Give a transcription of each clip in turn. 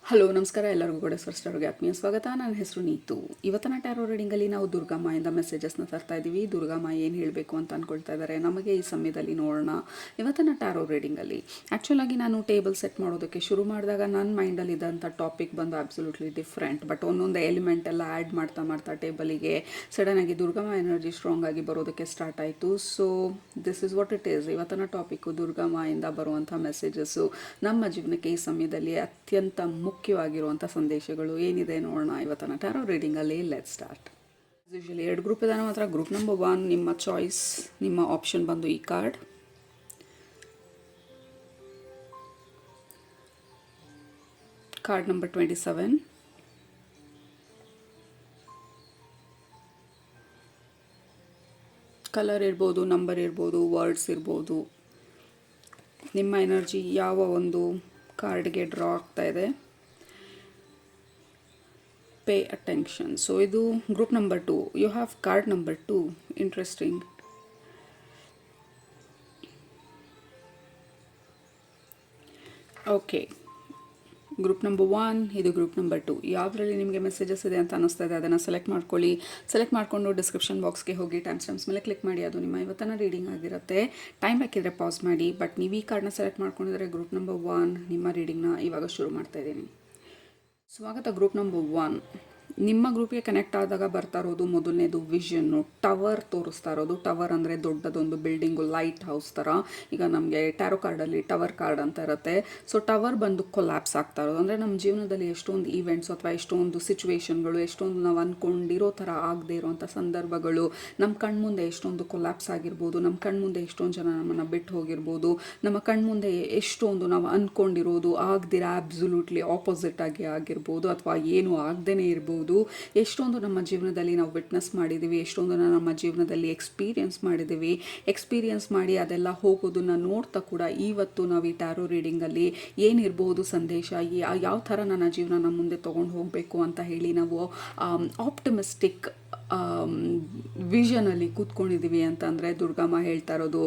Hello ನಮಸ್ಕಾರ, ಎಲ್ಲರಿಗೂ ಕೂಡ ಸ್ವರ್ಸ್ಟಾರ್ಗೆ ಆತ್ಮೀಯ ಸ್ವಾಗತ. ನನ್ನ ಹೆಸರು ನೀತು. ಇವತ್ತಿನ ಟ್ಯಾರೋ ರೀಡಿಂಗಲ್ಲಿ ನಾವು ದುರ್ಗಮ್ಮಯಿಂದ ಮೆಸೇಜಸ್ನ ತರ್ತಾ ಇದ್ದೀವಿ. ದುರ್ಗಮ್ಮ ಏನು ಹೇಳಬೇಕು ಅಂತ ಅಂದ್ಕೊಳ್ತಾ ಇದ್ದಾರೆ ನಮಗೆ ಈ ಸಮಯದಲ್ಲಿ ನೋಡೋಣ. ಇವತ್ತಿನ ಟ್ಯಾರೋ ರೀಡಿಂಗಲ್ಲಿ ಆ್ಯಕ್ಚುಲಾಗಿ ನಾನು ಟೇಬಲ್ ಸೆಟ್ ಮಾಡೋದಕ್ಕೆ ಶುರು ಮಾಡಿದಾಗ ನನ್ನ ಮೈಂಡಲ್ಲಿ ಇದ್ದಂಥ ಟಾಪಿಕ್ ಬಂದು ಅಬ್ಸಲ್ಯೂಟ್ಲಿ ಡಿಫ್ರೆಂಟ್. ಬಟ್ ಒಂದೊಂದು ಎಲಿಮೆಂಟ್ ಎಲ್ಲ ಆ್ಯಡ್ ಮಾಡ್ತಾ ಟೇಬಲಿಗೆ ಸಡನ್ನಾಗಿ ದುರ್ಗಮ್ಮ ಎನರ್ಜಿ ಸ್ಟ್ರಾಂಗ್ ಆಗಿ ಬರೋದಕ್ಕೆ ಸ್ಟಾರ್ಟ್ ಆಯಿತು. So this is what it is. ಇವತ್ತಿನ ಟಾಪಿಕ್ಕು ದುರ್ಗಮ್ಮಯಿಂದ ಬರುವಂಥ ಮೆಸೇಜಸ್ಸು ನಮ್ಮ ಜೀವನಕ್ಕೆ ಈ ಸಮಯದಲ್ಲಿ ಅತ್ಯಂತ ಮುಖ್ಯವಾಗಿರುವಂಥ ಸಂದೇಶಗಳು ಏನಿದೆ ನೋಡೋಣ ಇವತ್ತಿನ ಟ್ಯಾರೋ ರೀಡಿಂಗಲ್ಲಿ. Let start. ಯೂಶಲಿ 2 ಗ್ರೂಪ್ ಇದಾನೆ ಮಾತ್ರ. ಗ್ರೂಪ್ ನಂಬರ್ 1 ನಿಮ್ಮ ಚಾಯ್ಸ್, ನಿಮ್ಮ ಆಪ್ಷನ್ ಬಂದು ಈ ಕಾರ್ಡ್. Card number 27. ಕಲರ್ ಇರ್ಬೋದು, ನಂಬರ್ ಇರ್ಬೋದು, ವರ್ಡ್ಸ್ ಇರ್ಬೋದು. ನಿಮ್ಮ ಎನರ್ಜಿ ಯಾವ ಒಂದು ಕಾರ್ಡ್ಗೆ ಡ್ರಾ ಆಗ್ತಾ ಇದೆ, ಪೇ ಅಟೆನ್ಷನ್. ಸೊ ಇದು group number 2. You have card number 2. Interesting. Okay, group number 1, ಇದು ಗ್ರೂಪ್ ನಂಬರ್ 2. ಯಾವುದರಲ್ಲಿ ನಿಮಗೆ ಮೆಸೇಜಸ್ ಇದೆ ಅಂತ ಅನ್ನಿಸ್ತಾ ಇದೆ ಅದನ್ನು ಸೆಲೆಕ್ಟ್ ಮಾಡ್ಕೊಳ್ಳಿ. ಸೆಲೆಕ್ಟ್ ಮಾಡಿಕೊಂಡು ಡಿಸ್ಕ್ರಿಪ್ಷನ್ ಬಾಕ್ಸ್ಗೆ ಹೋಗಿ ಟೈಮ್ ಸ್ಟಾಂಪ್ಸ್ ಮೇಲೆ ಕ್ಲಿಕ್ ಮಾಡಿ. ಅದು ನಿಮ್ಮ ಇವತ್ತಿನ ರೀಡಿಂಗ್ ಆಗಿರುತ್ತೆ. ಟೈಮ್ ಬೇಕಿದ್ರೆ ಪಾಸ್ ಮಾಡಿ. ಬಟ್ ನೀವು ಈ ಕಾರ್ಡ್ನ ಸೆಲೆಕ್ಟ್ ಮಾಡ್ಕೊಂಡಿದ್ರೆ ಗ್ರೂಪ್ ನಂಬರ್ 1 ನಿಮ್ಮ ರೀಡಿಂಗ್ನ ಇವಾಗ ಶುರು ಮಾಡ್ತಾ ಇದ್ದೀನಿ. ಸ್ವಾಗತ. ಗ್ರೂಪ್ ನಂಬರ್ 1 ನಿಮ್ಮ ಗ್ರೂಪ್ಗೆ ಕನೆಕ್ಟ್ ಆದಾಗ ಬರ್ತಾ ಇರೋದು ಮೊದಲನೇದು ವಿಷನ್ನು. ಟವರ್ ತೋರಿಸ್ತಾ ಇರೋದು. ಟವರ್ ಅಂದರೆ ದೊಡ್ಡದೊಂದು ಬಿಲ್ಡಿಂಗು, ಲೈಟ್ ಹೌಸ್ ಥರ. ಈಗ ನಮಗೆ ಟ್ಯಾರೋ ಕಾರ್ಡಲ್ಲಿ ಟವರ್ ಕಾರ್ಡ್ ಅಂತ ಇರುತ್ತೆ. ಸೊ ಟವರ್ ಬಂದು ಕೊಲ್ಯಾಪ್ಸ್ ಆಗ್ತಾ ಇರೋದು ಅಂದರೆ ನಮ್ಮ ಜೀವನದಲ್ಲಿ ಎಷ್ಟೊಂದು ಈವೆಂಟ್ಸ್ ಅಥವಾ ಎಷ್ಟೊಂದು ಸಿಚುವೇಶನ್ಗಳು, ಎಷ್ಟೊಂದು ನಾವು ಅಂದ್ಕೊಂಡಿರೋ ಥರ ಆಗದೆ ಇರೋವಂಥ ಸಂದರ್ಭಗಳು ನಮ್ಮ ಕಣ್ಮುಂದೆ ಎಷ್ಟೊಂದು ಕೊಲ್ಯಾಪ್ಸ್ ಆಗಿರ್ಬೋದು. ನಮ್ಮ ಕಣ್ಮುಂದೆ ಎಷ್ಟೊಂದು ಜನ ನಮ್ಮನ್ನು ಬಿಟ್ಟು ಹೋಗಿರ್ಬೋದು. ನಮ್ಮ ಕಣ್ಮುಂದೆ ಎಷ್ಟೊಂದು ನಾವು ಅಂದ್ಕೊಂಡಿರೋದು ಆಗದಿರ ಅಬ್ಸಲ್ಯೂಟ್ಲಿ ಆಪೋಸಿಟ್ ಆಗಿ ಆಗಿರ್ಬೋದು, ಅಥವಾ ಏನು ಆಗದೇ ಇರ್ಬೋದು. ಎಷ್ಟೊಂದು ನಮ್ಮ ಜೀವನದಲ್ಲಿ ನಾವು ವಿಟ್ನೆಸ್ ಮಾಡಿದ್ದೀವಿ, ಎಷ್ಟೊಂದು ನಮ್ಮ ಜೀವನದಲ್ಲಿ ಎಕ್ಸ್ಪೀರಿಯನ್ಸ್ ಮಾಡಿ ಅದೆಲ್ಲ ಹೋಗೋದನ್ನ ನೋಡ್ತಾ ಕೂಡ ಇವತ್ತು ನಾವು ಈ ಟ್ಯಾರೋ ರೀಡಿಂಗಲ್ಲಿ ಏನಿರ್ಬೋದು ಸಂದೇಶ, ಯಾವ ಥರ ನನ್ನ ಜೀವನ ಮುಂದೆ ತೊಗೊಂಡು ಹೋಗಬೇಕು ಅಂತ ಹೇಳಿ ನಾವು ಆಪ್ಟಮಿಸ್ಟಿಕ್ ವಿಷನಲ್ಲಿ ಕೂತ್ಕೊಂಡಿದ್ದೀವಿ ಅಂತಂದರೆ ದುರ್ಗಮ್ಮ ಹೇಳ್ತಾ ಇರೋದು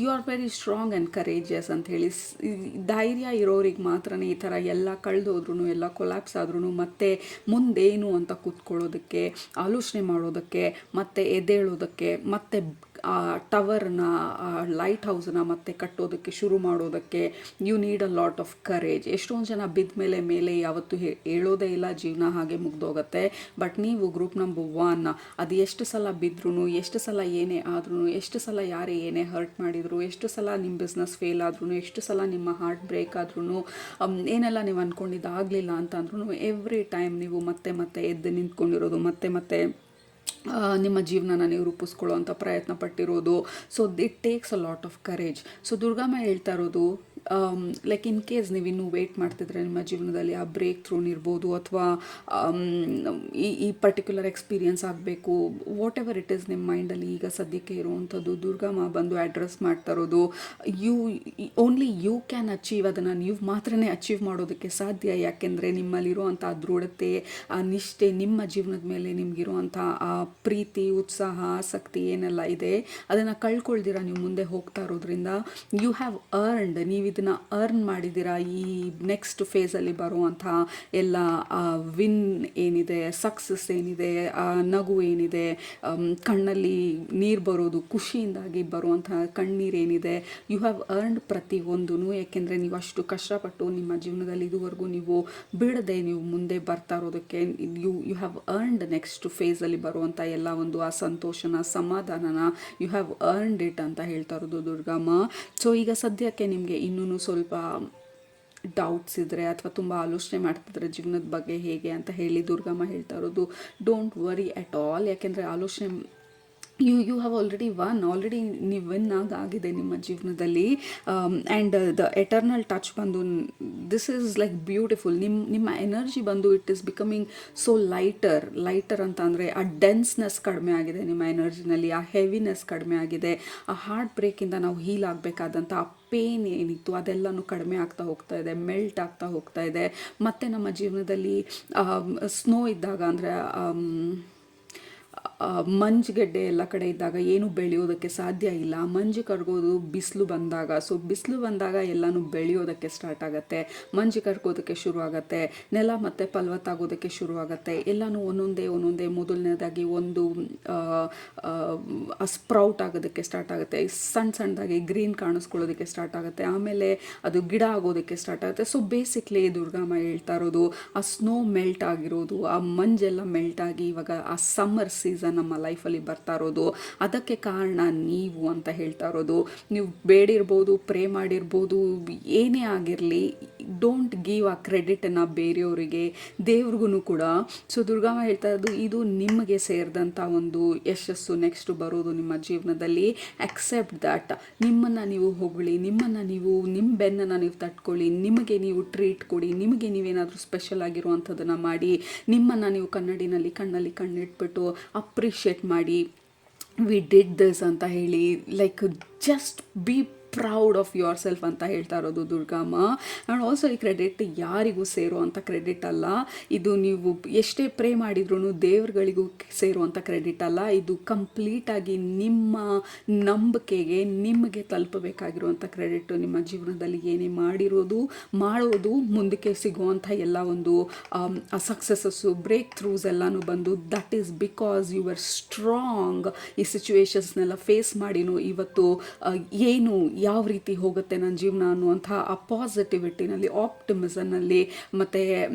you are very strong and courageous ಅಂತ ಹೇಳಿ. ಧೈರ್ಯ ಇರೋರಿಗೆ ಮಾತ್ರ ಈ ಥರ ಎಲ್ಲ ಕಳೆದೋದ್ರೂ, ಎಲ್ಲ ಕೊಲ್ಯಾಪ್ಸ್ ಆದ್ರೂ ಮತ್ತೆ ಮುಂದೇನು ಅಂತ ಕೂತ್ಕೊಳ್ಳೋದಕ್ಕೆ, ಆಲೋಚನೆ ಮಾಡೋದಕ್ಕೆ, ಮತ್ತೆ ಎದ್ದೇಳೋದಕ್ಕೆ, ಮತ್ತೆ ಆ ಟವರ್ನ, ಲೈಟ್ ಹೌಸ್ನ ಮತ್ತೆ ಕಟ್ಟೋದಕ್ಕೆ ಶುರು ಮಾಡೋದಕ್ಕೆ you need a lot of courage. ಎಷ್ಟೊಂದು ಜನ ಬಿದ್ದ ಮೇಲೆ ಯಾವತ್ತೂ ಹೇಳೋದೇ ಇಲ್ಲ, ಜೀವನ ಹಾಗೆ ಮುಗ್ದೋಗುತ್ತೆ. ಬಟ್ ನೀವು ಗ್ರೂಪ್ ನಂಬರ್ 1 ಅದು ಎಷ್ಟು ಸಲ ಬಿದ್ರೂ, ಎಷ್ಟು ಸಲ ಏನೇ ಆದ್ರೂ, ಎಷ್ಟು ಸಲ ಯಾರೇ ಏನೇ ಹರ್ಟ್ ಮಾಡಿದ್ರು, ಎಷ್ಟು ಸಲ ನಿಮ್ಮ ಬಿಸ್ನೆಸ್ ಫೇಲ್ ಆದ್ರೂ, ಎಷ್ಟು ಸಲ ನಿಮ್ಮ ಹಾರ್ಟ್ ಬ್ರೇಕ್ ಆದ್ರೂ, ಏನೆಲ್ಲ ನೀವು ಅಂದ್ಕೊಂಡಿದ್ದಾಗಲಿಲ್ಲ ಅಂತಂದ್ರೂ ಎವ್ರಿ ಟೈಮ್ ನೀವು ಮತ್ತೆ ಎದ್ದು ನಿಂತ್ಕೊಂಡಿರೋದು, ಮತ್ತೆ ನಿಮ್ಮ ಜೀವನನ ನೀವು ರೂಪಿಸ್ಕೊಳ್ಳೋ ಅಂಥ ಪ್ರಯತ್ನ ಪಟ್ಟಿರೋದು. So it takes a lot of courage. So Durgamma ಹೇಳ್ತಾ ಇರೋದು ಲೈಕ್ ಇನ್ ಕೇಸ್ ನೀವು ಇನ್ನೂ ವೆಯ್ಟ್ ಮಾಡ್ತಿದ್ರೆ ನಿಮ್ಮ ಜೀವನದಲ್ಲಿ ಆ ಬ್ರೇಕ್ ಥ್ರೂನ್ ಇರ್ಬೋದು, ಅಥವಾ ಈ ಪರ್ಟಿಕ್ಯುಲರ್ ಎಕ್ಸ್ಪೀರಿಯನ್ಸ್ ಆಗಬೇಕು, ವಾಟ್ ಎವರ್ ಇಟ್ ಈಸ್ ನಿಮ್ಮ ಮೈಂಡಲ್ಲಿ ಈಗ ಸದ್ಯಕ್ಕೆ ಇರುವಂಥದ್ದು, ದುರ್ಗಮ್ಮ ಬಂದು ಅಡ್ರೆಸ್ ಮಾಡ್ತಾ ಇರೋದು ಓನ್ಲಿ ಯು ಕ್ಯಾನ್ ಅಚೀವ್. ಅದನ್ನು ನೀವು ಮಾತ್ರನೇ ಅಚೀವ್ ಮಾಡೋದಕ್ಕೆ ಸಾಧ್ಯ. ಯಾಕೆಂದರೆ ನಿಮ್ಮಲ್ಲಿರುವಂಥ ದೃಢತೆ, ಆ ನಿಷ್ಠೆ, ನಿಮ್ಮ ಜೀವನದ ಮೇಲೆ ನಿಮಗಿರುವಂಥ ಆ ಪ್ರೀತಿ, ಉತ್ಸಾಹ, ಆಸಕ್ತಿ ಏನೆಲ್ಲ ಇದೆ ಅದನ್ನು ಕಳ್ಕೊಳ್ದಿರ ನೀವು ಮುಂದೆ ಹೋಗ್ತಾ ಇರೋದ್ರಿಂದ ಯು ಹ್ಯಾವ್ ಅರ್ನ್ಡ್, ನೀವು ಇದನ್ನು ಅರ್ನ್ ಮಾಡಿದ್ದೀರಾ. ಈ ನೆಕ್ಸ್ಟ್ ಫೇಸಲ್ಲಿ ಬರುವಂಥ ಎಲ್ಲ ವಿನ್ ಏನಿದೆ, ಸಕ್ಸಸ್ ಏನಿದೆ, ನಗು ಏನಿದೆ, ಕಣ್ಣಲ್ಲಿ ನೀರು ಬರೋದು, ಖುಷಿಯಿಂದಾಗಿ ಬರುವಂಥ ಕಣ್ಣೀರೇನಿದೆ, ಯು ಹ್ಯಾವ್ ಅರ್ನ್ಡ್ ಪ್ರತಿಯೊಂದೂ. ಯಾಕೆಂದರೆ ನೀವು ಅಷ್ಟು ಕಷ್ಟಪಟ್ಟು ನಿಮ್ಮ ಜೀವನದಲ್ಲಿ ಇದುವರೆಗೂ ನೀವು ಬಿಡದೆ ನೀವು ಮುಂದೆ ಬರ್ತಾ ಇರೋದಕ್ಕೆ ಯು ಹ್ಯಾವ್ ಅರ್ನ್ಡ್ ನೆಕ್ಸ್ಟ್ ಫೇಸಲ್ಲಿ ಬರುವಂಥ ಎಲ್ಲ ಒಂದು ಆ ಸಂತೋಷನ, ಸಮಾಧಾನನ ಯು ಹ್ಯಾವ್ ಅರ್ನ್ಡ್ ಇಟ್ ಅಂತ ಹೇಳ್ತಾ ಇರೋದು ದುರ್ಗಮ್ಮ. ಸೊ ಈಗ ಸದ್ಯಕ್ಕೆ ನಿಮಗೆ ಇನ್ನೂ ಸ್ವಲ್ಪ ಡೌಟ್ಸ್ ಇದ್ದರೆ ಅಥವಾ ತುಂಬ ಆಲೋಚನೆ ಮಾಡ್ತಿದ್ರೆ ಜೀವನದ ಬಗ್ಗೆ ಹೇಗೆ ಅಂತ ಹೇಳಿ ದುರ್ಗಮ್ಮ ಹೇಳ್ತಾ ಇರೋದು ಡೋಂಟ್ ವರಿ ಅಟ್ ಆಲ್. ಯಾಕೆಂದರೆ ಆಲೋಚನೆ ಯು ಹ್ಯಾವ್ ಆಲ್ರೆಡಿ ನೀವು ವಿನ್ ಆಗಿದೆ ನಿಮ್ಮ ಜೀವನದಲ್ಲಿ. ಆ್ಯಂಡ್ ದ ಎಟರ್ನಲ್ ಟಚ್ ಬಂದು ದಿಸ್ ಈಸ್ ಲೈಕ್ ಬ್ಯೂಟಿಫುಲ್. ನಿಮ್ಮ ಎನರ್ಜಿ ಬಂದು it is becoming so lighter ಅಂತ ಅಂದರೆ ಆ ಡೆನ್ಸ್ನೆಸ್ ಕಡಿಮೆ ಆಗಿದೆ ನಿಮ್ಮ ಎನರ್ಜಿನಲ್ಲಿ, ಆ ಹೆವಿನೆಸ್ ಕಡಿಮೆ ಆಗಿದೆ. ಆ ಹಾರ್ಟ್ ಬ್ರೇಕಿಂದ ನಾವು ಹೀಲ್ ಆಗಬೇಕಾದಂಥ ಆ ಪೇನ್ ಏನಿತ್ತು ಅದೆಲ್ಲನೂ ಕಡಿಮೆ ಆಗ್ತಾ ಹೋಗ್ತಾ ಇದೆ, ಮೆಲ್ಟ್ ಆಗ್ತಾ ಹೋಗ್ತಾ ಇದೆ. ಮತ್ತು ನಮ್ಮ ಜೀವನದಲ್ಲಿ ಸ್ನೋ ಇದ್ದಾಗ ಅಂದರೆ ಮಂಜುಗಡ್ಡೆ ಎಲ್ಲ ಕಡೆ ಇದ್ದಾಗ ಏನು ಬೆಳೆಯೋದಕ್ಕೆ ಸಾಧ್ಯ ಇಲ್ಲ. ಮಂಜು ಕರಗೋದು ಬಿಸಿಲು ಬಂದಾಗ. ಸೊ ಬಿಸಿಲು ಬಂದಾಗ ಎಲ್ಲನೂ ಬೆಳೆಯೋದಕ್ಕೆ ಸ್ಟಾರ್ಟ್ ಆಗುತ್ತೆ, ಮಂಜು ಕರಗೋದಕ್ಕೆ ಶುರು ಆಗುತ್ತೆ, ನೆಲ ಮತ್ತು ಫಲವತ್ತಾಗೋದಕ್ಕೆ ಶುರು ಆಗುತ್ತೆ. ಎಲ್ಲನೂ ಒಂದೊಂದೇ ಮೊದಲನೇದಾಗಿ ಒಂದು ಸ್ಪ್ರೌಟ್ ಆಗೋದಕ್ಕೆ ಸ್ಟಾರ್ಟ್ ಆಗುತ್ತೆ, ಸಣ್ಣದಾಗಿ ಗ್ರೀನ್ ಕಾಣಿಸ್ಕೊಳ್ಳೋದಕ್ಕೆ ಸ್ಟಾರ್ಟ್ ಆಗುತ್ತೆ, ಆಮೇಲೆ ಅದು ಗಿಡ ಆಗೋದಕ್ಕೆ ಸ್ಟಾರ್ಟ್ ಆಗುತ್ತೆ. ಸೊ ಬೇಸಿಕ್ಲಿ ದುರ್ಗಮ್ಮ ಹೇಳ್ತಾ ಇರೋದು ಆ ಸ್ನೋ ಮೆಲ್ಟ್ ಆಗಿರೋದು, ಆ ಮಂಜೆಲ್ಲ ಮೆಲ್ಟ್ ಆಗಿ ಇವಾಗ ಆ ಸಮ್ಮರ್ ಸೀಸನ್ ನಮ್ಮ ಲೈಫಲ್ಲಿ ಬರ್ತಾ ಇರೋದು, ಅದಕ್ಕೆ ಕಾರಣ ನೀವು ಅಂತ ಹೇಳ್ತಾ ಇರೋದು. ನೀವು ಬೇಡಿರ್ಬೋದು, ಪ್ರೇ ಮಾಡಿರ್ಬೋದು, ಏನೇ ಆಗಿರಲಿ, ಡೋಂಟ್ ಗಿವ್ ಆ ಕ್ರೆಡಿಟನ್ನು ಬೇರೆಯವರಿಗೆ, ದೇವ್ರಿಗೂ ಕೂಡ. ಸೊ ದುರ್ಗಮ್ಮ ಹೇಳ್ತಾ ಇರೋದು ಇದು ನಿಮಗೆ ಸೇರಿದಂಥ ಒಂದು ಯಶಸ್ಸು ನೆಕ್ಸ್ಟ್ ಬರೋದು ನಿಮ್ಮ ಜೀವನದಲ್ಲಿ. Accept that. ನಿಮ್ಮನ್ನು ನೀವು ಹೊಗಳಿ, ನಿಮ್ಮ ಬೆನ್ನನ್ನು ನೀವು ತಟ್ಕೊಳ್ಳಿ, ನಿಮಗೆ ನೀವು ಟ್ರೀಟ್ ಕೊಡಿ, ನಿಮಗೆ ನೀವೇನಾದರೂ ಸ್ಪೆಷಲ್ ಆಗಿರುವಂಥದ್ದನ್ನು ಮಾಡಿ, ನಿಮ್ಮನ್ನು ನೀವು ಕಣ್ಣಲ್ಲಿ ಕಣ್ಣಿಟ್ಬಿಟ್ಟು ಅಪ್ರಿಷಿಯೇಟ್ ಮಾಡಿ, ವಿ ಡಿಡ್ ದಿಸ್ ಅಂತ ಹೇಳಿ, like just B proud of your self ಅಂತ ಹೇಳ್ತಾ ಇರೋದು ದುರ್ಗಮ್ಮ. ಆ್ಯಂಡ್ ಆಲ್ಸೋ ಈ ಕ್ರೆಡಿಟ್ ಯಾರಿಗೂ ಸೇರುವಂಥ ಕ್ರೆಡಿಟ್ ಅಲ್ಲ, ಇದು ನೀವು ಎಷ್ಟೇ ಪ್ರೇ ಮಾಡಿದ್ರೂ ದೇವ್ರುಗಳಿಗೂ ಸೇರುವಂಥ ಕ್ರೆಡಿಟ್ ಅಲ್ಲ, ಇದು ಕಂಪ್ಲೀಟಾಗಿ ನಿಮ್ಮ ನಂಬಿಕೆಗೆ ನಿಮಗೆ ತಲುಪಬೇಕಾಗಿರುವಂಥ ಕ್ರೆಡಿಟು. ನಿಮ್ಮ ಜೀವನದಲ್ಲಿ ಏನೇ ಮಾಡೋದು ಮುಂದಕ್ಕೆ ಸಿಗುವಂಥ ಎಲ್ಲ ಒಂದು ಸಕ್ಸಸ್ಸಸ್ಸು, ಬ್ರೇಕ್ ಥ್ರೂಸ್ ಎಲ್ಲನೂ ಬಂದು that is because you are strong. ಈ ಸಿಚುವೇಶನ್ಸ್ನೆಲ್ಲ ಫೇಸ್ ಮಾಡಿನೂ ಇವತ್ತು ಏನು ಯಾವ ರೀತಿ ಹೋಗುತ್ತೆ ನನ್ನ ಜೀವನ ಅನ್ನುವಂಥ ಆ ಪಾಸಿಟಿವಿಟಿನಲ್ಲಿ, ಆಪ್ಟಿಮಿಸಮ್ನಲ್ಲಿ, ಮತ್ತು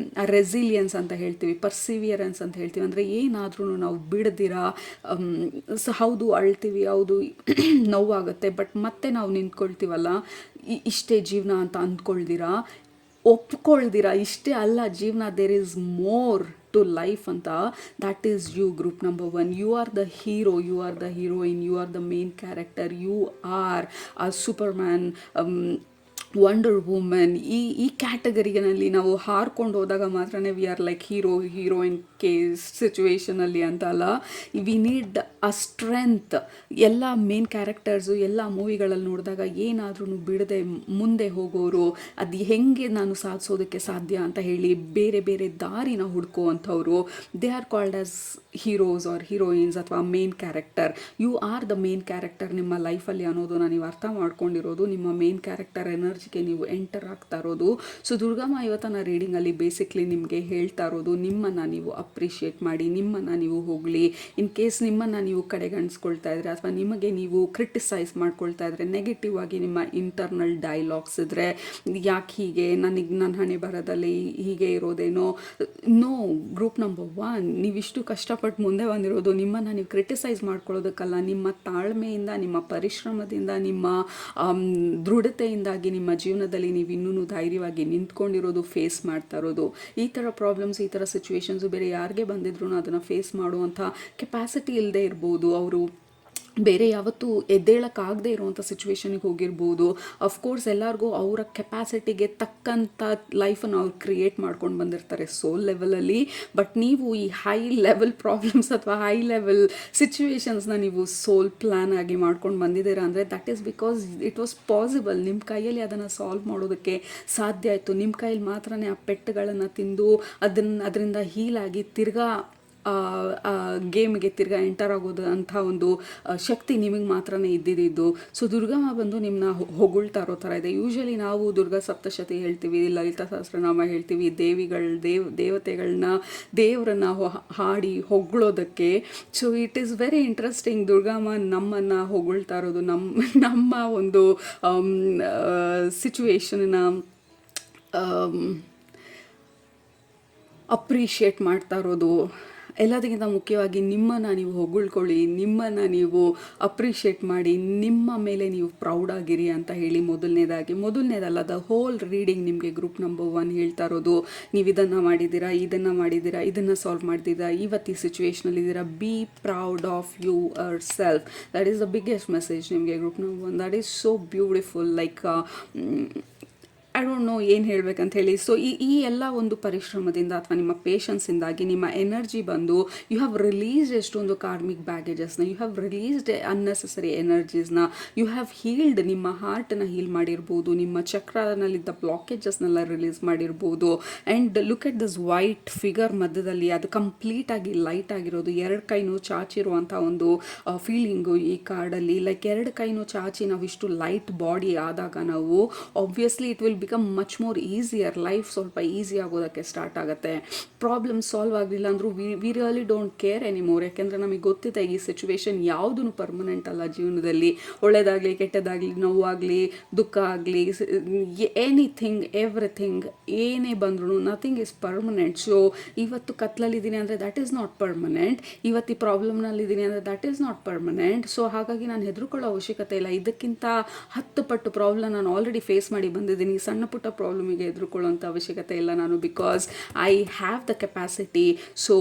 ರೆಸಿಲಿಯನ್ಸ್ ಅಂತ ಹೇಳ್ತೀವಿ, ಪರ್ಸಿವಿಯರೆನ್ಸ್ ಅಂತ ಹೇಳ್ತೀವಿ. ಅಂದರೆ ಏನಾದ್ರೂ ನಾವು ಬಿಡದಿರಾ, ಹೌದು ಅಳ್ತೀವಿ, ಹೌದು ನೋವಾಗುತ್ತೆ, ಬಟ್ ಮತ್ತೆ ನಾವು ನಿಂತ್ಕೊಳ್ತೀವಲ್ಲ, ಇಷ್ಟೇ ಜೀವನ ಅಂತ ಅಂದ್ಕೊಳ್ದಿರಾ, ಒಪ್ಕೊಳ್ದಿರಾ, ಇಷ್ಟೇ ಅಲ್ಲ ಜೀವನ, there is more to life ಅಂತ. That is you, group number 1. You are the hero, you are the heroine, you are the main character, you are a superman, wonder woman. ಈ ಕ್ಯಾಟಗರಿನಲ್ಲಿ ನಾವು ಹಾರ್ಕೊಂಡು ಹೋದಾಗ ಮಾತ್ರ we are like heroine case ಸಿಚುವೇಶನಲ್ಲಿ ಅಂತ ಅಲ್ಲ. We need a strength. ಎಲ್ಲ ಮೇನ್ ಕ್ಯಾರೆಕ್ಟರ್ಸು ಎಲ್ಲ ಮೂವಿಗಳಲ್ಲಿ ನೋಡಿದಾಗ ಏನಾದ್ರೂ ಬಿಡದೆ ಮುಂದೆ ಹೋಗೋರು, ಅದು ಹೆಂಗೆ ನಾನು ಸಾಧಿಸೋದಕ್ಕೆ ಸಾಧ್ಯ ಅಂತ ಹೇಳಿ ಬೇರೆ ಬೇರೆ ದಾರಿನ ಹುಡ್ಕುವಂಥವ್ರು, they are called as heroes or heroines ಅಥವಾ main character. You are the main character ನಿಮ್ಮ ಲೈಫಲ್ಲಿ ಅನ್ನೋದನ್ನ ನೀವು ಅರ್ಥ ಮಾಡ್ಕೊಂಡಿರೋದು, ನಿಮ್ಮ ಮೇನ್ ಕ್ಯಾರೆಕ್ಟರ್ ಎನರ್ಜಿಗೆ ನೀವು ಎಂಟರ್ ಆಗ್ತಾ ಇರೋದು. ಸೊ ದುರ್ಗಮ್ಮ ಇವತ್ತನ ರೀಡಿಂಗಲ್ಲಿ ಬೇಸಿಕ್ಲಿ ನಿಮಗೆ ಹೇಳ್ತಾ ಇರೋದು, ನಿಮ್ಮನ್ನು ನೀವು ಅಪ್ರಿಷಿಯೇಟ್ ಮಾಡಿ, ನಿಮ್ಮನ್ನು ನೀವು ಹೋಗಲಿ. ಇನ್ ಕೇಸ್ ನಿಮ್ಮನ್ನು ನೀವು ಕಡೆಗಣಿಸ್ಕೊಳ್ತಾ ಇದ್ರೆ ಅಥವಾ ನಿಮಗೆ ನೀವು ಕ್ರಿಟಿಸೈಸ್ ಮಾಡ್ಕೊಳ್ತಾ ಇದ್ರೆ, ನೆಗೆಟಿವ್ ಆಗಿ ನಿಮ್ಮ ಇಂಟರ್ನಲ್ ಡೈಲಾಗ್ಸ್ ಇದ್ದರೆ, ಯಾಕೆ ಹೀಗೆ, ನನ್ನ ಹಣೆ ಬರದಲ್ಲಿ ಹೀಗೆ ಇರೋದೇನೋ, ನೋ. ಗ್ರೂಪ್ ನಂಬರ್ 1, ನೀವಿಷ್ಟು ಕಷ್ಟಪಟ್ಟು ಮುಂದೆ ಬಂದಿರೋದು ನಿಮ್ಮನ್ನು ನೀವು ಕ್ರಿಟಿಸೈಸ್ ಮಾಡ್ಕೊಳ್ಳೋದಕ್ಕಲ್ಲ, ನಿಮ್ಮ ತಾಳ್ಮೆಯಿಂದ, ನಿಮ್ಮ ಪರಿಶ್ರಮದಿಂದ, ನಿಮ್ಮ ದೃಢತೆಯಿಂದಾಗಿ ನಿಮ್ಮ ಜೀವನದಲ್ಲಿ ನೀವು ಇನ್ನೂ ಧೈರ್ಯವಾಗಿ ನಿಂತ್ಕೊಂಡಿರೋದು, ಫೇಸ್ ಮಾಡ್ತಾ ಇರೋದು. ಈ ಥರ ಪ್ರಾಬ್ಲಮ್ಸ್, ಈ ಥರ ಸಿಚುವೇಶನ್ಸು ಬೇರೆ ಯಾರಿಗೆ ಬಂದಿದ್ರು ಅದನ್ನು ಫೇಸ್ ಮಾಡುವಂಥ ಕೆಪಾಸಿಟಿ ಇಲ್ಲದೆ ಇರ್ಬೋದು, ಅವರು ಬೇರೆ ಯಾವತ್ತೂ ಎದ್ದೇಳಕ್ಕಾಗದೇ ಇರುವಂಥ ಸಿಚುವೇಶನಿಗೆ ಹೋಗಿರ್ಬೋದು. ಅಫ್ಕೋರ್ಸ್ ಎಲ್ಲರಿಗೂ ಅವರ ಕೆಪಾಸಿಟಿಗೆ ತಕ್ಕಂಥ ಲೈಫನ್ನು ಅವ್ರು ಕ್ರಿಯೇಟ್ ಮಾಡ್ಕೊಂಡು ಬಂದಿರ್ತಾರೆ ಸೋಲ್ ಲೆವೆಲಲ್ಲಿ. ಬಟ್ ನೀವು ಈ ಹೈ ಲೆವೆಲ್ ಪ್ರಾಬ್ಲಮ್ಸ್ ಅಥವಾ ಹೈ ಲೆವೆಲ್ ಸಿಚುವೇಶನ್ಸ್ನ ನೀವು ಸೋಲ್ ಪ್ಲ್ಯಾನ್ ಆಗಿ ಮಾಡ್ಕೊಂಡು ಬಂದಿದ್ದೀರಾ ಅಂದರೆ that is because it was possible. ನಿಮ್ಮ ಕೈಯಲ್ಲಿ ಅದನ್ನು ಸಾಲ್ವ್ ಮಾಡೋದಕ್ಕೆ ಸಾಧ್ಯ ಆಯಿತು. ನಿಮ್ಮ ಕೈಯಲ್ಲಿ ಮಾತ್ರ ಆ ಪೆಟ್ಟುಗಳನ್ನು ತಿಂದು ಅದರಿಂದ ಹೀಲಾಗಿ ತಿರ್ಗಾ ಗೇಮ್ಗೆ ತಿರ್ಗಾ ಎಂಟರ್ ಆಗೋದು ಅಂಥ ಒಂದು ಶಕ್ತಿ ನಿಮಗೆ ಮಾತ್ರ ಇದ್ದಿದ್ದು. ಸೊ ದುರ್ಗಮ್ಮ ಬಂದು ನಿಮ್ಮನ್ನ ಹೊಗಳ್ತಾ ಇರೋ ಥರ ಇದೆ. ಯೂಶ್ವಲಿ ನಾವು ದುರ್ಗಾ ಸಪ್ತಶತಿ ಹೇಳ್ತೀವಿ, ಲಲಿತಾ ಸಹಸ್ರನಾಮ ಹೇಳ್ತೀವಿ, ದೇವರನ್ನ ಹಾಡಿ ಹೊಗಳೋದಕ್ಕೆ. So it is very interesting. Durgamma ನಮ್ಮನ್ನು ಹೊಗಳ್ತಾ ಇರೋದು, ನಮ್ಮ ಒಂದು ಸಿಚುವೇಶನ್ನ ಅಪ್ರಿಷಿಯೇಟ್ ಮಾಡ್ತಾ ಇರೋದು. ಎಲ್ಲದಕ್ಕಿಂತ ಮುಖ್ಯವಾಗಿ ನಿಮ್ಮನ್ನು ನೀವು ಹೊಗಳ್ಕೊಳ್ಳಿ, ನಿಮ್ಮನ್ನು ನೀವು ಅಪ್ರಿಷಿಯೇಟ್ ಮಾಡಿ, ನಿಮ್ಮ ಮೇಲೆ ನೀವು ಪ್ರೌಡಾಗಿರಿ ಅಂತ ಹೇಳಿ ಮೊದಲನೇದಲ್ಲ, ದ ಹೋಲ್ ರೀಡಿಂಗ್ ನಿಮಗೆ ಗ್ರೂಪ್ ನಂಬರ್ 1 ಹೇಳ್ತಾ ಇರೋದು. ನೀವು ಇದನ್ನು ಮಾಡಿದ್ದೀರಾ, ಇದನ್ನು ಸಾಲ್ವ್ ಮಾಡಿದ್ದೀರಾ, ಇವತ್ತು ಈ ಸಿಚುವೇಶನಲ್ಲಿ ಇದ್ದೀರಾ, be proud of you our self. That is the biggest message ನಿಮಗೆ group number 1. That is so beautiful. Like I don't know ಏನು ಹೇಳಬೇಕಂತ ಹೇಳಿ. ಸೊ ಈ ಎಲ್ಲ ಒಂದು ಪರಿಶ್ರಮದಿಂದ ಅಥವಾ ನಿಮ್ಮ ಪೇಷನ್ಸಿಂದಾಗಿ ನಿಮ್ಮ ಎನರ್ಜಿ ಬಂದು ಯು ಹ್ಯಾವ್ ರಿಲೀಸ್ಡ್ ಎಷ್ಟೊಂದು ಕಾರ್ಮಿಕ್ ಬ್ಯಾಗೇಜಸ್ನ, ಯು ಹ್ಯಾವ್ ರಿಲೀಸ್ಡ್ ಅನ್ನೆಸೆಸರಿ ಎನರ್ಜೀಸ್ನ, ಯು ಹ್ಯಾವ್ ಹೀಲ್ಡ್, ನಿಮ್ಮ ಹಾರ್ಟನ್ನ ಹೀಲ್ ಮಾಡಿರ್ಬೋದು, ನಿಮ್ಮ ಚಕ್ರನಲ್ಲಿದ್ದ ಬ್ಲಾಕೇಜಸ್ನೆಲ್ಲ ರಿಲೀಸ್ ಮಾಡಿರ್ಬೋದು. And look at this white figure ಮಧ್ಯದಲ್ಲಿ, ಅದು ಕಂಪ್ಲೀಟಾಗಿ ಲೈಟ್ ಆಗಿರೋದು, ಎರಡು ಕೈನೂ ಚಾಚಿರುವಂಥ ಒಂದು ಫೀಲಿಂಗು ಈ ಕಾರ್ಡಲ್ಲಿ. ಲೈಕ್ ಎರಡು ಕೈನೂ ಚಾಚಿ ನಾವು ಇಷ್ಟು ಲೈಟ್ ಬಾಡಿ ಆದಾಗ ನಾವು obviously it will become much more easier. Life ಸ್ವಲ್ಪ ಈಸಿ ಆಗೋದಕ್ಕೆ ಸ್ಟಾರ್ಟ್ ಆಗುತ್ತೆ. ಪ್ರಾಬ್ಲಮ್ ಸಾಲ್ವ್ ಆಗಲಿಲ್ಲ ಅಂದರೂ we really don't care anymore. ಯಾಕೆಂದರೆ ನಮಗೆ ಗೊತ್ತಿದೆ ಈ ಸಿಚುವೇಶನ್ ಯಾವುದೂ ಪರ್ಮನೆಂಟ್ ಅಲ್ಲ ಜೀವನದಲ್ಲಿ. ಒಳ್ಳೇದಾಗಲಿ ಕೆಟ್ಟದಾಗಲಿ, ನೋವಾಗಲಿ ದುಃಖ ಆಗಲಿ, ಎನಿಥಿಂಗ್ ಎವ್ರಿಥಿಂಗ್ ಏನೇ ಬಂದ್ರೂ ನಥಿಂಗ್ ಇಸ್ ಪರ್ಮನೆಂಟ್. ಸೊ ಇವತ್ತು ಕತ್ಲಲ್ಲಿದ್ದೀನಿ ಅಂದರೆ ದ್ಯಾಟ್ ಈಸ್ ನಾಟ್ ಪರ್ಮನೆಂಟ್. ಇವತ್ತು ಈ ಪ್ರಾಬ್ಲಮ್ನಲ್ಲಿದ್ದೀನಿ ಅಂದರೆ that is not permanent. So ಹಾಗಾಗಿ ನಾನು ಹೆದರ್ಕೊಳ್ಳೋ ಅವಶ್ಯಕತೆ ಇಲ್ಲ. ಇದಕ್ಕಿಂತ 10 ಪಟ್ಟು ಪ್ರಾಬ್ಲಮ್ ನಾನು ಆಲ್ರೆಡಿ ಫೇಸ್ ಮಾಡಿ ಬಂದಿದ್ದೀನಿ. ಸಣ್ಣ ಪುಟ್ಟ ಪ್ರಾಬ್ಲಮಿಗೆ ಎದುರುಕೊಳ್ಳೋಂಥ ಅವಶ್ಯಕತೆ ಇಲ್ಲ ನಾನು, because I have the capacity. So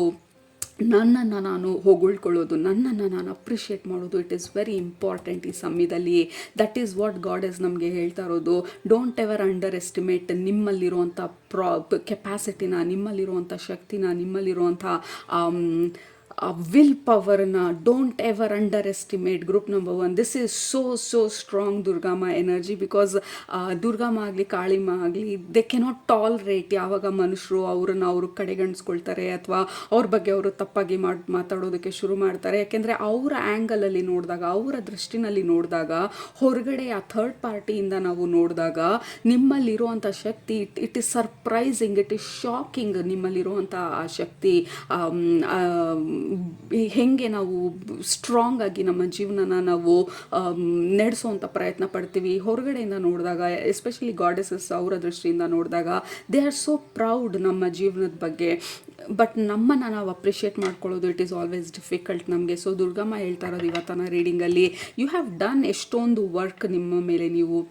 ನನ್ನನ್ನು ನಾನು ಹೊಗಳ್ಕೊಳ್ಳೋದು, ನನ್ನನ್ನು ನಾನು ಅಪ್ರಿಷಿಯೇಟ್ ಮಾಡೋದು, ಇಟ್ ಈಸ್ ವೆರಿ ಇಂಪಾರ್ಟೆಂಟ್ ಈ ಸಮಯದಲ್ಲಿ. That is what God is ನಮಗೆ ಹೇಳ್ತಾ ಇರೋದು. ಡೋಂಟ್ ಎವರ್ ಅಂಡರ್ ಎಸ್ಟಿಮೇಟ್ ನಿಮ್ಮಲ್ಲಿರುವಂಥ ಕೆಪಾಸಿಟಿನ, ನಿಮ್ಮಲ್ಲಿರುವಂಥ ಶಕ್ತಿನ, ನಿಮ್ಮಲ್ಲಿರುವಂಥ ವಿಲ್ ಪವರ್ನ don't ever underestimate. Group number 1, this is so strong Durgamma energy. Because Durgamma ಆಗಲಿ ಕಾಳಿಮ ಆಗಲಿ, ದೇ ಕೆನಾಟ್ ಟಾಲರೇಟ್ ಯಾವಾಗ ಮನುಷ್ಯರು ಅವರು ಕಡೆಗಣಿಸ್ಕೊಳ್ತಾರೆ ಅಥವಾ ಅವ್ರ ಬಗ್ಗೆ ಅವರು ತಪ್ಪಾಗಿ ಮಾತಾಡೋದಕ್ಕೆ ಶುರು ಮಾಡ್ತಾರೆ. ಯಾಕೆಂದರೆ ಅವರ ಆ್ಯಂಗಲಲ್ಲಿ ನೋಡಿದಾಗ, ಅವರ ದೃಷ್ಟಿನಲ್ಲಿ ನೋಡಿದಾಗ, ಹೊರಗಡೆ ಆ ಥರ್ಡ್ ಪಾರ್ಟಿಯಿಂದ ನಾವು ನೋಡಿದಾಗ ನಿಮ್ಮಲ್ಲಿರುವಂಥ ಶಕ್ತಿ it is surprising, it is shocking. ನಿಮ್ಮಲ್ಲಿರುವಂಥ ಆ ಶಕ್ತಿ ಹೆಂಗೆ ನಾವು ಸ್ಟ್ರಾಂಗ್ ಆಗಿ ನಮ್ಮ ಜೀವನನ ನಾವು ನಡೆಸೋವಂಥ ಪ್ರಯತ್ನ ಪಡ್ತೀವಿ. ಹೊರಗಡೆಯಿಂದ ನೋಡಿದಾಗ, ಎಸ್ಪೆಷಲಿ ಗಾಡೆಸಸ್ ಅವರ ದೃಷ್ಟಿಯಿಂದ ನೋಡಿದಾಗ, ದೇ ಆರ್ ಸೋ ಪ್ರೌಡ್ ನಮ್ಮ ಜೀವನದ ಬಗ್ಗೆ. ಬಟ್ ನಮ್ಮನ್ನು ನಾವು ಅಪ್ರಿಷಿಯೇಟ್ ಮಾಡ್ಕೊಳ್ಳೋದು ಇಟ್ ಈಸ್ ಆಲ್ವೇಸ್ ಡಿಫಿಕಲ್ಟ್ ನಮಗೆ. ಸೊ ದುರ್ಗಮ್ಮ ಹೇಳ್ತಾ ಇರೋದು ಇವತ್ತಿನ ರೀಡಿಂಗಲ್ಲಿ, ಯು ಹ್ಯಾವ್ ಡನ್ ಎಷ್ಟೊಂದು ವರ್ಕ್ ನಿಮ್ಮ ಮೇಲೆ ನೀವು.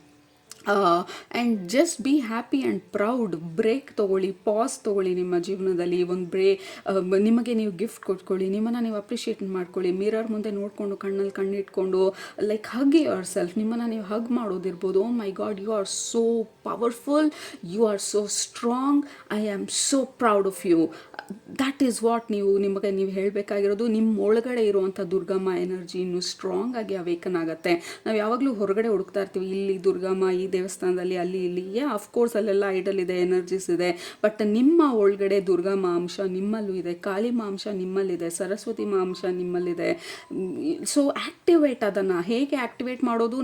And just be happy and proud. Break ತೊಗೊಳ್ಳಿ, ಪಾಸ್ ತೊಗೊಳ್ಳಿ ನಿಮ್ಮ ಜೀವನದಲ್ಲಿ. ಒಂದು ನಿಮಗೆ ನೀವು ಗಿಫ್ಟ್ ಕೊಟ್ಕೊಳ್ಳಿ, ನಿಮ್ಮನ್ನು ನೀವು ಅಪ್ರಿಷಿಯೇಟ್ ಮಾಡ್ಕೊಳ್ಳಿ. ಮಿರರ್ ಮುಂದೆ ನೋಡಿಕೊಂಡು ಕಣ್ಣಲ್ಲಿ ಕಣ್ಣಿಟ್ಕೊಂಡು ಲೈಕ್ ಹಗ್ ಯುವರ್ ಸೆಲ್ಫ್. ನಿಮ್ಮನ್ನು ನೀವು ಹಗ್ ಮಾಡೋದಿರ್ಬೋದು. Oh my god, you are so powerful, you are so strong, I am so proud of you. That is what ನಿಮಗೆ ನೀವು ಹೇಳಬೇಕಾಗಿರೋದು. ನಿಮ್ಮ ಒಳಗಡೆ ಇರುವಂಥ ದುರ್ಗಮ್ಮ ಎನರ್ಜಿ ಇನ್ನೂ ಸ್ಟ್ರಾಂಗ್ ಆಗಿ ಅವೇಕನ್ ಆಗುತ್ತೆ. ನಾವು ಯಾವಾಗಲೂ ಹೊರಗಡೆ ಹುಡುಕ್ತಾ ಇರ್ತೀವಿ, ಇಲ್ಲಿ ದುರ್ಗಮ್ಮ ಈ ದೇವಸ್ಥಾನದಲ್ಲಿ, ಅಲ್ಲಿ ಇಲ್ಲಿ, ಅಫ್ಕೋರ್ಸ್ ಅಲ್ಲೆಲ್ಲ ಐಡಲ್ ಇದೆ, ಎನರ್ಜೀಸ್ ಇದೆ. ಬಟ್ ನಿಮ್ಮ ಒಳಗಡೆ ದುರ್ಗಮ್ಮ ಅಂಶ ನಿಮ್ಮಲ್ಲೂ ಇದೆ, ಕಾಳಿಮ ಅಂಶ ನಿಮ್ಮಲ್ಲಿದೆ, ಸರಸ್ವತಿ ಅಂಶ ನಿಮ್ಮಲ್ಲಿದೆ. ಸೊ ಆ್ಯಕ್ಟಿವೇಟ್ ಅದನ್ನು ಹೇಗೆ ಆ್ಯಕ್ಟಿವೇಟ್ ಮಾಡೋದು?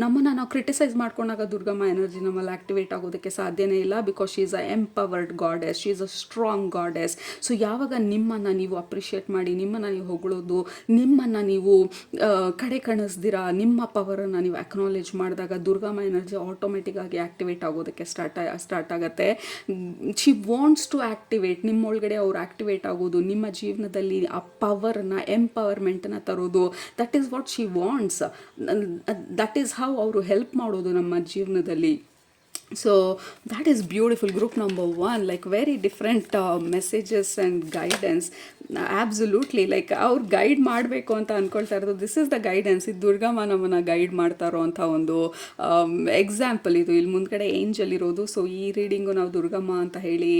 ನಮ್ಮನ್ನು ನಾವು ಕ್ರಿಟಿಸೈಸ್ ಮಾಡ್ಕೊಂಡಾಗ ದುರ್ಗಮ್ಮ ಎನರ್ಜಿ ನಮ್ಮಲ್ಲಿ ಆ್ಯಕ್ಟಿವೇಟ್ ಆಗೋದಕ್ಕೆ ಸಾಧ್ಯನೇ ಇಲ್ಲ. Because she is a empowered goddess, she is a strong goddess. So ಯಾವಾಗ ನಿಮ್ಮನ್ನು ನೀವು ಅಪ್ರಿಷಿಯೇಟ್ ಮಾಡಿ, ನಿಮ್ಮನ್ನು ನೀವು ಹೊಗಳೋದು, ನಿಮ್ಮನ್ನು ನೀವು ಕಡೆ ಕಣಿಸ್ದಿರಾ ನಿಮ್ಮ ಪವರನ್ನು ನೀವು ಅಕ್ನಾಲೇಜ್ ಮಾಡಿದಾಗ ದುರ್ಗಮ್ಮ ಎನರ್ಜಿ ಆಟೋಮೆಟಿಕ್ ಆಗಿ ಆ್ಯಕ್ಟಿವೇಟ್ ಆಗೋದಕ್ಕೆ ಸ್ಟಾರ್ಟ್ ಆಗುತ್ತೆ. She wants to activate. ನಿಮ್ಮೊಳಗಡೆ ಅವ್ರು ಆ್ಯಕ್ಟಿವೇಟ್ ಆಗೋದು, ನಿಮ್ಮ ಜೀವನದಲ್ಲಿ ಆ ಪವರ್ನ, ಎಂಪವರ್ಮೆಂಟನ್ನು ತರೋದು, that is what she wants. That is how ಅವರು ಹೆಲ್ಪ್ ಮಾಡೋದು ನಮ್ಮ ಜೀವನದಲ್ಲಿ. So that is beautiful. Group number 1, like very different messages and guidance. Absolutely, like ಅವ್ರು ಗೈಡ್ ಮಾಡಬೇಕು ಅಂತ ಅಂದ್ಕೊಳ್ತಾ ಇರೋದು. This is the guidance. ಇದು ದುರ್ಗಮ್ಮ ನಮ್ಮನ್ನು ಗೈಡ್ ಮಾಡ್ತಾ ಇರೋವಂಥ ಒಂದು ಎಕ್ಸಾಂಪಲ್ ಇದು. ಇಲ್ಲಿ ಮುಂದ್ಗಡೆ ಏಂಜಲ್ ಇರೋದು. ಸೊ ಈ ರೀಡಿಂಗು ನಾವು ದುರ್ಗಮ್ಮ ಅಂತ ಹೇಳಿ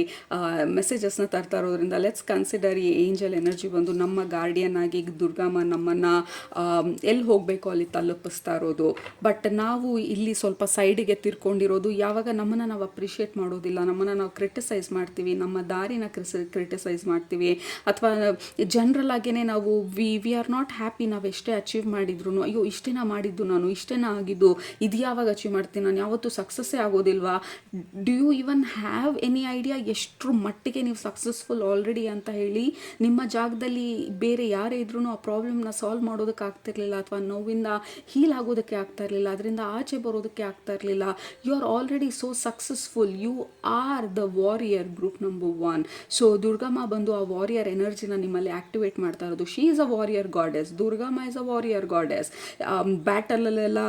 ಮೆಸೇಜಸ್ನ ತರ್ತಾ ಇರೋದ್ರಿಂದ ಲೆಟ್ಸ್ ಕನ್ಸಿಡರ್ ಈ ಏಂಜಲ್ ಎನರ್ಜಿ ಬಂದು ನಮ್ಮ ಗಾರ್ಡಿಯನ್ ಆಗಿ ದುರ್ಗಮ್ಮ ನಮ್ಮನ್ನು ಎಲ್ಲಿ ಹೋಗಬೇಕು ಅಲ್ಲಿ ತಲುಪಿಸ್ತಾ ಇರೋದು. ಬಟ್ ನಾವು ಇಲ್ಲಿ ಸ್ವಲ್ಪ ಸೈಡಿಗೆ ತಿರ್ಕೊಂಡಿರೋದು. ಯಾವಾಗ ನಮ್ಮನ್ನು ನಾವು ಅಪ್ರಿಷಿಯೇಟ್ ಮಾಡೋದಿಲ್ಲ, ನಮ್ಮನ್ನು ನಾವು ಕ್ರಿಟಿಸೈಸ್ ಮಾಡ್ತೀವಿ, ನಮ್ಮ ದಾರಿನ ಕ್ರಿಟಿಸೈಸ್ ಮಾಡ್ತೀವಿ, ಅಥವಾ ಜನರಲ್ ಆಗೇ ನಾವು ವಿ ಆರ್ ನಾಟ್ ಹ್ಯಾಪಿ. ನಾವು ಎಷ್ಟೇ ಅಚೀವ್ ಮಾಡಿದ್ರು, ಅಯ್ಯೋ ಇಷ್ಟೇನ ಮಾಡಿದ್ದು ನಾನು, ಇಷ್ಟೇನ ಆಗಿದ್ದು, ಇದು ಯಾವಾಗ ಅಚೀವ್ ಮಾಡ್ತೀನಿ ನಾನು, ಯಾವತ್ತೂ ಸಕ್ಸಸ್ಸೇ ಆಗೋದಿಲ್ವಾ? Do you even have any idea ಎಷ್ಟರ ಮಟ್ಟಿಗೆ ನೀವು ಸಕ್ಸಸ್ಫುಲ್ ಆಲ್ರೆಡಿ ಅಂತ ಹೇಳಿ? ನಿಮ್ಮ ಜಾಗದಲ್ಲಿ ಬೇರೆ ಯಾರೇ ಇದ್ರೂ ಆ ಪ್ರಾಬ್ಲಮ್ನ ಸಾಲ್ವ್ ಮಾಡೋದಕ್ಕೆ ಆಗ್ತಿರ್ಲಿಲ್ಲ, ಅಥವಾ ನೋವಿಂದ ಹೀಲ್ ಆಗೋದಕ್ಕೆ ಆಗ್ತಾ ಇರಲಿಲ್ಲ, ಅದರಿಂದ ಆಚೆ ಬರೋದಕ್ಕೆ ಆಗ್ತಾ ಇರಲಿಲ್ಲ. You are already so successful. You are the warrior. Group number 1. So Durgamma ಬಂದು ಆ ವಾರಿಯರ್ ಎನರ್ಜಿನ ನಿಮ್ಮಲ್ಲಿ ಆಕ್ಟಿವೇಟ್ ಮಾಡ್ತಾ ಇರೋದು. She is a warrior goddess. Durgamma is a warrior goddess. ಬ್ಯಾಟಲಲ್ಲೆಲ್ಲ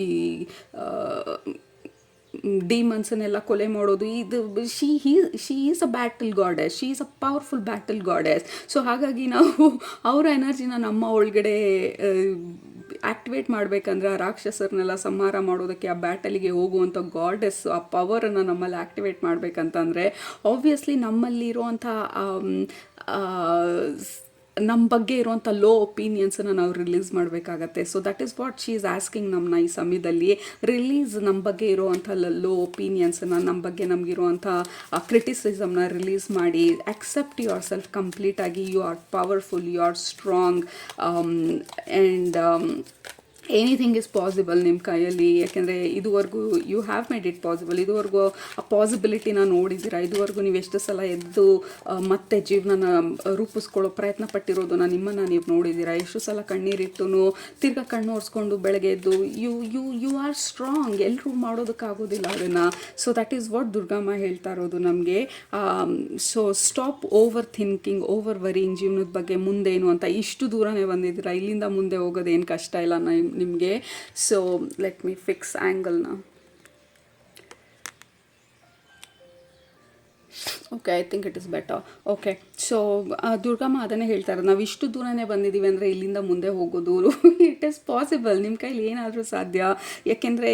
ಈ ಡಿಮನ್ಸನ್ನೆಲ್ಲ ಕೊಲೆ ಮಾಡೋದು, ಇದು she is a battle goddess. She is a powerful battle goddess. So ಹಾಗಾಗಿ ನಾವು ಅವರ ಎನರ್ಜಿನ ನಮ್ಮ ಒಳಗಡೆ ಆ್ಯಕ್ಟಿವೇಟ್ ಮಾಡಬೇಕಂದ್ರೆ ಆ ರಾಕ್ಷಸರನ್ನೆಲ್ಲ ಸಂಹಾರ ಮಾಡೋದಕ್ಕೆ ಆ ಬ್ಯಾಟಲಿಗೆ ಹೋಗುವಂಥ ಗಾಡೆಸ್ ಆ ಪವರನ್ನು ನಮ್ಮಲ್ಲಿ ಆ್ಯಕ್ಟಿವೇಟ್ ಮಾಡಬೇಕಂತಂದರೆ ಆಬ್ವಿಯಸ್ಲಿ ನಮ್ಮಲ್ಲಿರುವಂಥ ನಮ್ಮ ಬಗ್ಗೆ ಇರುವಂಥ ಲೋ ಒಪಿನಿಯನ್ಸನ್ನು ನಾವು ರಿಲೀಸ್ ಮಾಡಬೇಕಾಗತ್ತೆ. So that is what she is asking ನಮ್ಮನ್ನ ಈ ಸಮಯದಲ್ಲಿ. ರಿಲೀಸ್ ನಮ್ಮ ಬಗ್ಗೆ ಇರುವಂಥ ಲೋ ಒಪಿನಿಯನ್ಸನ್ನು, ನಮ್ಮ ಬಗ್ಗೆ ನಮಗಿರುವಂಥ ಕ್ರಿಟಿಸಿಸಮ್ನ ರಿಲೀಸ್ ಮಾಡಿ ಅಕ್ಸೆಪ್ಟ್ ಯುವರ್ ಸೆಲ್ಫ್ ಕಂಪ್ಲೀಟಾಗಿ. You are powerful, you are strong and anything is possible ನಿಮ್ಮ ಕೈಯಲ್ಲಿ. ಯಾಕೆಂದರೆ ಇದುವರೆಗೂ you have made it possible. ಇದುವರೆಗೂ ಆ ಪಾಸಿಬಿಲಿಟಿನ ನೋಡಿದ್ದೀರಾ. ಇದುವರೆಗೂ ನೀವು ಎಷ್ಟು ಸಲ ಎದ್ದು ಮತ್ತೆ ಜೀವನನ ರೂಪಿಸ್ಕೊಳ್ಳೋ ಪ್ರಯತ್ನ ಪಟ್ಟಿರೋದನ್ನ ನಿಮ್ಮನ್ನು ನೀವು ನೋಡಿದ್ದೀರಾ. ಎಷ್ಟು ಸಲ ಕಣ್ಣೀರಿಟ್ಟು ತಿರ್ಗಾ ಕಣ್ಣು ಒರೆಸ್ಕೊಂಡು ಬೆಳಗ್ಗೆ ಎದ್ದು you you you are strong. ಎಲ್ಲರೂ ಮಾಡೋದಕ್ಕಾಗೋದಿಲ್ಲ ಅದನ್ನು. So that is what Durgamma ಹೇಳ್ತಾ ಇರೋದು ನಮಗೆ. So stop overthinking, over worrying ಜೀವನದ ಬಗ್ಗೆ ಮುಂದೇನು ಅಂತ. ಇಷ್ಟು ದೂರನೇ ಬಂದಿದ್ದೀರಾ, ಇಲ್ಲಿಂದ ಮುಂದೆ ಹೋಗೋದೇನು ಕಷ್ಟ ಇಲ್ಲ ನಿಮಗೆ. ಸೊ ಲೆಟ್ ಮೀ ಫಿಕ್ಸ್ ಆ್ಯಂಗಲ್ನ. Okay, I think it is better. Okay, so Durgamma ಅದನ್ನೇ ಹೇಳ್ತಾರೆ, ನಾವು ಇಷ್ಟು ದೂರನೇ ಬಂದಿದ್ದೀವಿ ಅಂದರೆ ಇಲ್ಲಿಂದ ಮುಂದೆ ಹೋಗೋದು ಇಟ್ ಈಸ್ ಪಾಸಿಬಲ್. ನಿಮ್ಮ ಕೈಲಿ ಏನಾದರೂ ಸಾಧ್ಯ. ಯಾಕೆಂದರೆ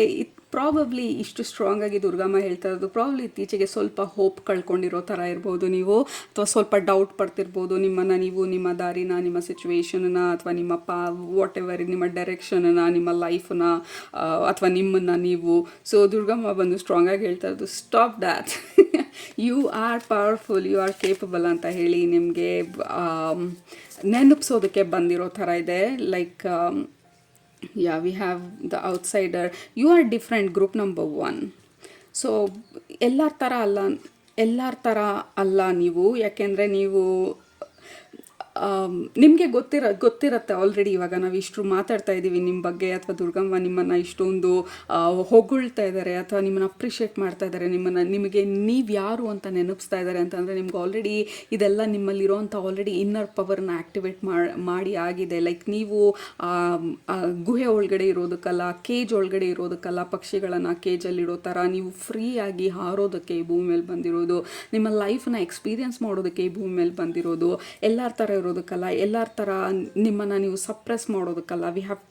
ಪ್ರಾಬಬ್ಲಿ ಇಷ್ಟು ಸ್ಟ್ರಾಂಗಾಗಿ ದುರ್ಗಮ್ಮ ಹೇಳ್ತಾ ಇರೋದು ಪ್ರಾಬಬ್ಲಿ ಇತ್ತೀಚೆಗೆ ಸ್ವಲ್ಪ ಹೋಪ್ ಕಳ್ಕೊಂಡಿರೋ ಥರ ಇರ್ಬೋದು ನೀವು, ಅಥವಾ ಸ್ವಲ್ಪ ಡೌಟ್ ಪಡ್ತಿರ್ಬೋದು ನಿಮ್ಮನ್ನು ನೀವು, ನಿಮ್ಮ ದಾರಿನ, ನಿಮ್ಮ ಸಿಚುವೇಶನನ್ನ, ಅಥವಾ ನಿಮ್ಮ ವಾಟ್ ಎವರ್ ನಿಮ್ಮ ಡೈರೆಕ್ಷನನ್ನ, ನಿಮ್ಮ ಲೈಫನ್ನ, ಅಥವಾ ನಿಮ್ಮನ್ನು ನೀವು. ಸೊ ದುರ್ಗಮ್ಮ ಬಂದು ಸ್ಟ್ರಾಂಗಾಗಿ ಹೇಳ್ತಾ ಇರೋದು stop that. You are powerful, you are capable ಅಂತ ಹೇಳಿ ನಿಮಗೆ ನೆನಪಿಸೋದಕ್ಕೆ ಬಂದಿರೋ ಥರ ಇದೆ. Like yeah, we have the outsider. You are different, group number 1. So ಎಲ್ಲರ ಥರ ಅಲ್ಲ ನೀವು. ಯಾಕೆಂದರೆ ನೀವು ನಿಮಗೆ ಗೊತ್ತಿರತ್ತೆ ಆಲ್ರೆಡಿ. ಇವಾಗ ನಾವು ಇಷ್ಟು ಮಾತಾಡ್ತಾ ಇದ್ದೀವಿ ನಿಮ್ಮ ಬಗ್ಗೆ, ಅಥವಾ ದುರ್ಗಮ್ಮ ನಿಮ್ಮನ್ನು ಇಷ್ಟೊಂದು ಹೊಗಳ್ತಾ ಇದ್ದಾರೆ, ಅಥವಾ ನಿಮ್ಮನ್ನು ಅಪ್ರಿಷಿಯೇಟ್ ಮಾಡ್ತಾ ಇದ್ದಾರೆ, ನಿಮಗೆ ನೀವು ಯಾರು ಅಂತ ನೆನಪಿಸ್ತಾ ಇದ್ದಾರೆ ಅಂತಂದರೆ ನಿಮ್ಗೆ ಆಲ್ರೆಡಿ ಇದೆಲ್ಲ ನಿಮ್ಮಲ್ಲಿರೋಂಥ ಆಲ್ರೆಡಿ ಇನ್ನರ್ ಪವರ್ನ ಆ್ಯಕ್ಟಿವೇಟ್ ಮಾಡಿ ಆಗಿದೆ. ಲೈಕ್ ನೀವು ಗುಹೆ ಒಳಗಡೆ ಇರೋದಕ್ಕಲ್ಲ, ಕೇಜ್ ಒಳಗಡೆ ಇರೋದಕ್ಕಲ್ಲ, ಪಕ್ಷಿಗಳನ್ನು ಕೇಜಲ್ಲಿಡೋ ಥರ ನೀವು ಫ್ರೀಯಾಗಿ ಹಾರೋದಕ್ಕೆ ಈ ಭೂಮಿ ಮೇಲೆ ಬಂದಿರೋದು. ನಿಮ್ಮ ಲೈಫ್ನ ಎಕ್ಸ್ಪೀರಿಯನ್ಸ್ ಮಾಡೋದಕ್ಕೆ ಈ ಭೂಮಿ ಮೇಲೆ ಬಂದಿರೋದು. ಎಲ್ಲರ ಥರ ಇರೋದಕ್ಕಲ್ಲ, ಎಲ್ಲರ ಥರ ನಿಮ್ಮನ್ನು ನೀವು ಸಪ್ರೆಸ್ ಮಾಡೋದಕ್ಕಲ್ಲ. We have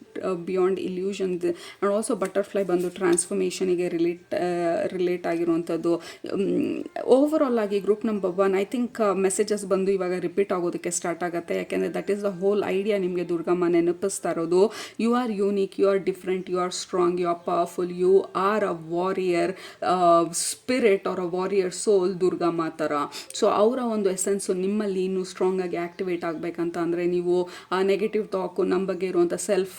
beyond illusion. And also butterfly ಬಂದು ಟ್ರಾನ್ಸ್ಫಾರ್ಮೇಷನಿಗೆ ರಿಲೇಟ್ ಆಗಿರುವಂಥದ್ದು. ಓವರ್ ಆಲ್ ಆಗಿ group number 1 I think messages ಬಂದು ಇವಾಗ ರಿಪೀಟ್ ಆಗೋದಕ್ಕೆ ಸ್ಟಾರ್ಟ್ ಆಗುತ್ತೆ. ಯಾಕೆಂದರೆ that is the whole idea. ನಿಮಗೆ ದುರ್ಗಮ್ಮ ನೆನಪಿಸ್ತಾ ಇರೋದು you are unique, you are different, you are strong, you are powerful, you are a warrior spirit are a warrior soul Durgamma ಥರ. So ಅವರ ಒಂದು ಎಸೆನ್ಸು ನಿಮ್ಮಲ್ಲಿ ಇನ್ನೂ ಸ್ಟ್ರಾಂಗ್ ಆಗಿ ಆ್ಯಕ್ಟಿವೇಟ್ ಆಗಬೇಕಂತ ಅಂದರೆ ನೀವು ಆ ನೆಗೆಟಿವ್ ಟಾಕು, ನಮ್ಮ ಬಗ್ಗೆ ಇರುವಂಥ ಸೆಲ್ಫ್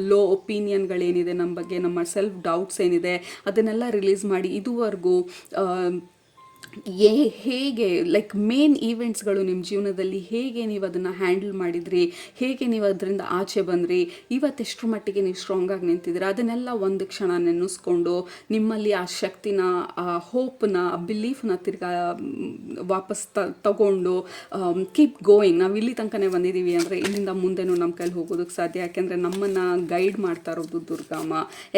ಲೋ ಒಪಿನಿಯನ್ಗಳೇನಿದೆ, ನಮ್ಮ ಬಗ್ಗೆ ನಮ್ಮ ಸೆಲ್ಫ್ ಡೌಟ್ಸ್ ಏನಿದೆ ಅದನ್ನೆಲ್ಲ ರಿಲೀಸ್ ಮಾಡಿ. ಇದುವರೆಗೂ ಹೇಗೆ ಲೈಕ್ ಮೇನ್ ಈವೆಂಟ್ಸ್ಗಳು ನಿಮ್ಮ ಜೀವನದಲ್ಲಿ ಹೇಗೆ ನೀವು ಅದನ್ನು ಹ್ಯಾಂಡಲ್ ಮಾಡಿದ್ರಿ, ಹೇಗೆ ನೀವು ಅದರಿಂದ ಆಚೆ ಬಂದ್ರಿ, ಇವತ್ತೆಷ್ಟರ ಮಟ್ಟಿಗೆ ನೀವು ಸ್ಟ್ರಾಂಗಾಗಿ ನಿಂತಿದ್ದೀರ, ಅದನ್ನೆಲ್ಲ ಒಂದು ಕ್ಷಣ ನೆನೆಸ್ಕೊಂಡು ನಿಮ್ಮಲ್ಲಿ ಆ ಶಕ್ತಿನ, ಆ ಹೋಪ್ನ, ಆ ಬಿಲೀಫ್ನ ತಿರ್ಗಾ ವಾಪಸ್ ತಗೊಂಡು ಕೀಪ್ ಗೋಯಿಂಗ್. ನಾವು ಇಲ್ಲಿ ತನಕನೇ ಬಂದಿದ್ದೀವಿ ಅಂದರೆ ಇಲ್ಲಿಂದ ಮುಂದೆನೂ ನಮ್ಮ ಕೈಲಿ ಹೋಗೋದಕ್ಕೆ ಸಾಧ್ಯ. ಯಾಕೆಂದರೆ ನಮ್ಮನ್ನು ಗೈಡ್ ಮಾಡ್ತಾ ಇರೋದು ದುರ್ಗಮ್ಮ.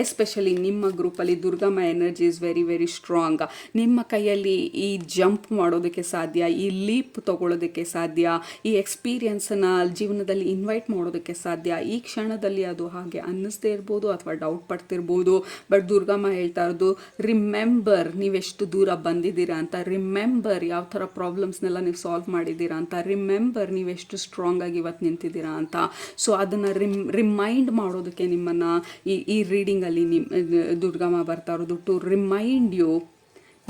ಎಸ್ಪೆಷಲಿ ನಿಮ್ಮ ಗ್ರೂಪಲ್ಲಿ Durgamma energy is very very strong. ನಿಮ್ಮ ಕೈಯಲ್ಲಿ ಈ ಜಂಪ್ ಮಾಡೋದಕ್ಕೆ ಸಾಧ್ಯ, ಈ ಲೀಪ್ ತಗೊಳ್ಳೋದಕ್ಕೆ ಸಾಧ್ಯ, ಈ ಎಕ್ಸ್ಪೀರಿಯನ್ಸನ್ನು ಜೀವನದಲ್ಲಿ ಇನ್ವೈಟ್ ಮಾಡೋದಕ್ಕೆ ಸಾಧ್ಯ. ಈ ಕ್ಷಣದಲ್ಲಿ ಅದು ಹಾಗೆ ಅನ್ನಿಸ್ದೇ ಇರ್ಬೋದು ಅಥವಾ ಡೌಟ್ ಪಡ್ತಿರ್ಬೋದು. ಬಟ್ ದುರ್ಗಮ್ಮ ಹೇಳ್ತಾ ಇರೋದು ರಿಮೆಂಬರ್ ನೀವೆಷ್ಟು ದೂರ ಬಂದಿದ್ದೀರಾ ಅಂತ, ರಿಮೆಂಬರ್ ಯಾವ ಥರ ಪ್ರಾಬ್ಲಮ್ಸ್ನೆಲ್ಲ ನೀವು ಸಾಲ್ವ್ ಮಾಡಿದ್ದೀರಾ ಅಂತ, ರಿಮೆಂಬರ್ ನೀವೆಷ್ಟು ಸ್ಟ್ರಾಂಗ್ ಆಗಿ ಇವತ್ತು ನಿಂತಿದ್ದೀರಾ ಅಂತ. ಸೊ ಅದನ್ನು ರಿಮೈಂಡ್ ಮಾಡೋದಕ್ಕೆ ನಿಮ್ಮನ್ನು ಈ ರೀಡಿಂಗಲ್ಲಿ ದುರ್ಗಮ್ಮ ಬರ್ತಾ ಇರೋದು. To remind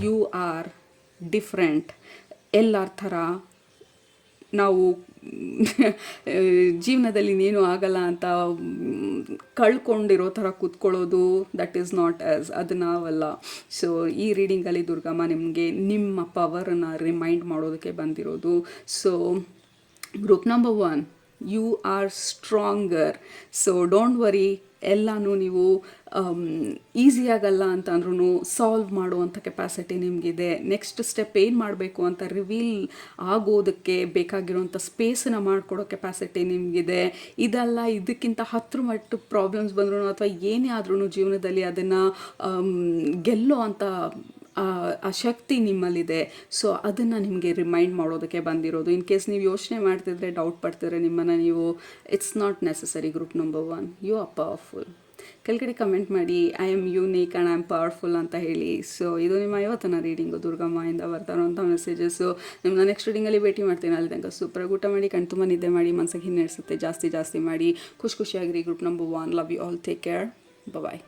you are different. ಎಲ್ಲರ ಥರ ನಾವು ಜೀವನದಲ್ಲಿ ಇನ್ನೇನು ಆಗಲ್ಲ ಅಂತ ಕಳ್ಕೊಂಡಿರೋ ಥರ ಕೂತ್ಕೊಳ್ಳೋದು, ದಟ್ ಈಸ್ ನಾಟ್ ಆ್ಯಸ್, ಅದು ನಾವಲ್ಲ. ಸೊ ಈ ರೀಡಿಂಗಲ್ಲಿ ದುರ್ಗಮ್ಮ ನಿಮಗೆ ನಿಮ್ಮ ಪವರನ್ನು ರಿಮೈಂಡ್ ಮಾಡೋದಕ್ಕೆ ಬಂದಿರೋದು. So group number 1, you are stronger. So don't worry, ಎಲ್ಲನೂ ನೀವು ಈಸಿಯಾಗಲ್ಲ ಅಂತ ಅಂದ್ರೂ ಸಾಲ್ವ್ ಮಾಡುವಂಥ ಕೆಪಾಸಿಟಿ ನಿಮಗಿದೆ. ನೆಕ್ಸ್ಟ್ ಸ್ಟೆಪ್ ಏನು ಮಾಡಬೇಕು ಅಂತ ರಿವೀಲ್ ಆಗೋದಕ್ಕೆ ಬೇಕಾಗಿರುವಂಥ ಸ್ಪೇಸನ್ನ ಮಾಡಿಕೊಡೋ ಕೆಪಾಸಿಟಿ ನಿಮಗಿದೆ. ಇದೆಲ್ಲ ಇದಕ್ಕಿಂತ 10 ಮಟ್ಟು ಪ್ರಾಬ್ಲಮ್ಸ್ ಬಂದ್ರೂ ಅಥವಾ ಏನೇ ಆದ್ರೂ ಜೀವನದಲ್ಲಿ ಅದನ್ನು ಗೆಲ್ಲೋ ಅಂತ ಆ ಶಕ್ತಿ ನಿಮ್ಮಲ್ಲಿದೆ. ಸೊ ಅದನ್ನು ನಿಮಗೆ ರಿಮೈಂಡ್ ಮಾಡೋದಕ್ಕೆ ಬಂದಿರೋದು. ಇನ್ ಕೇಸ್ ನೀವು ಯೋಚನೆ ಮಾಡ್ತಿದ್ರೆ, ಡೌಟ್ ಪಡ್ತಿದ್ರೆ ನಿಮ್ಮನ್ನು ನೀವು, it's not necessary group number 1, you are powerful. ಕೆಳಗಡೆ ಕಮೆಂಟ್ ಮಾಡಿ I am unique and I am powerful ಅಂತ ಹೇಳಿ. ಸೊ ಇದು ನಿಮ್ಮ ಇವತ್ತಿನ ರೀಡಿಂಗು, ದುರ್ಗಮ್ಮೆಯಿಂದ ಬರ್ತಾರೋಂಥ ಮೆಸೇಜಸ್ಸು. ನಿಮ್ಮನ್ನ ನೆಕ್ಸ್ಟ್ ರೀಡಿಂಗಲ್ಲಿ ಭೇಟಿ ಮಾಡ್ತೀನಿ. ಅಲ್ಲಿ ತನಕ ಸೂಪರಾಗಿ ಊಟ ಮಾಡಿ, ಕಣ್ ತುಂಬ ನಿದ್ದೆ ಮಾಡಿ, ಮನಸ್ಸಿಗೆ ಹಿನ್ನಡೆಸುತ್ತೆ ಜಾಸ್ತಿ ಮಾಡಿ. ಖುಷಿಯಾಗಿರಿ. Group number 1, love you all, take care, bye.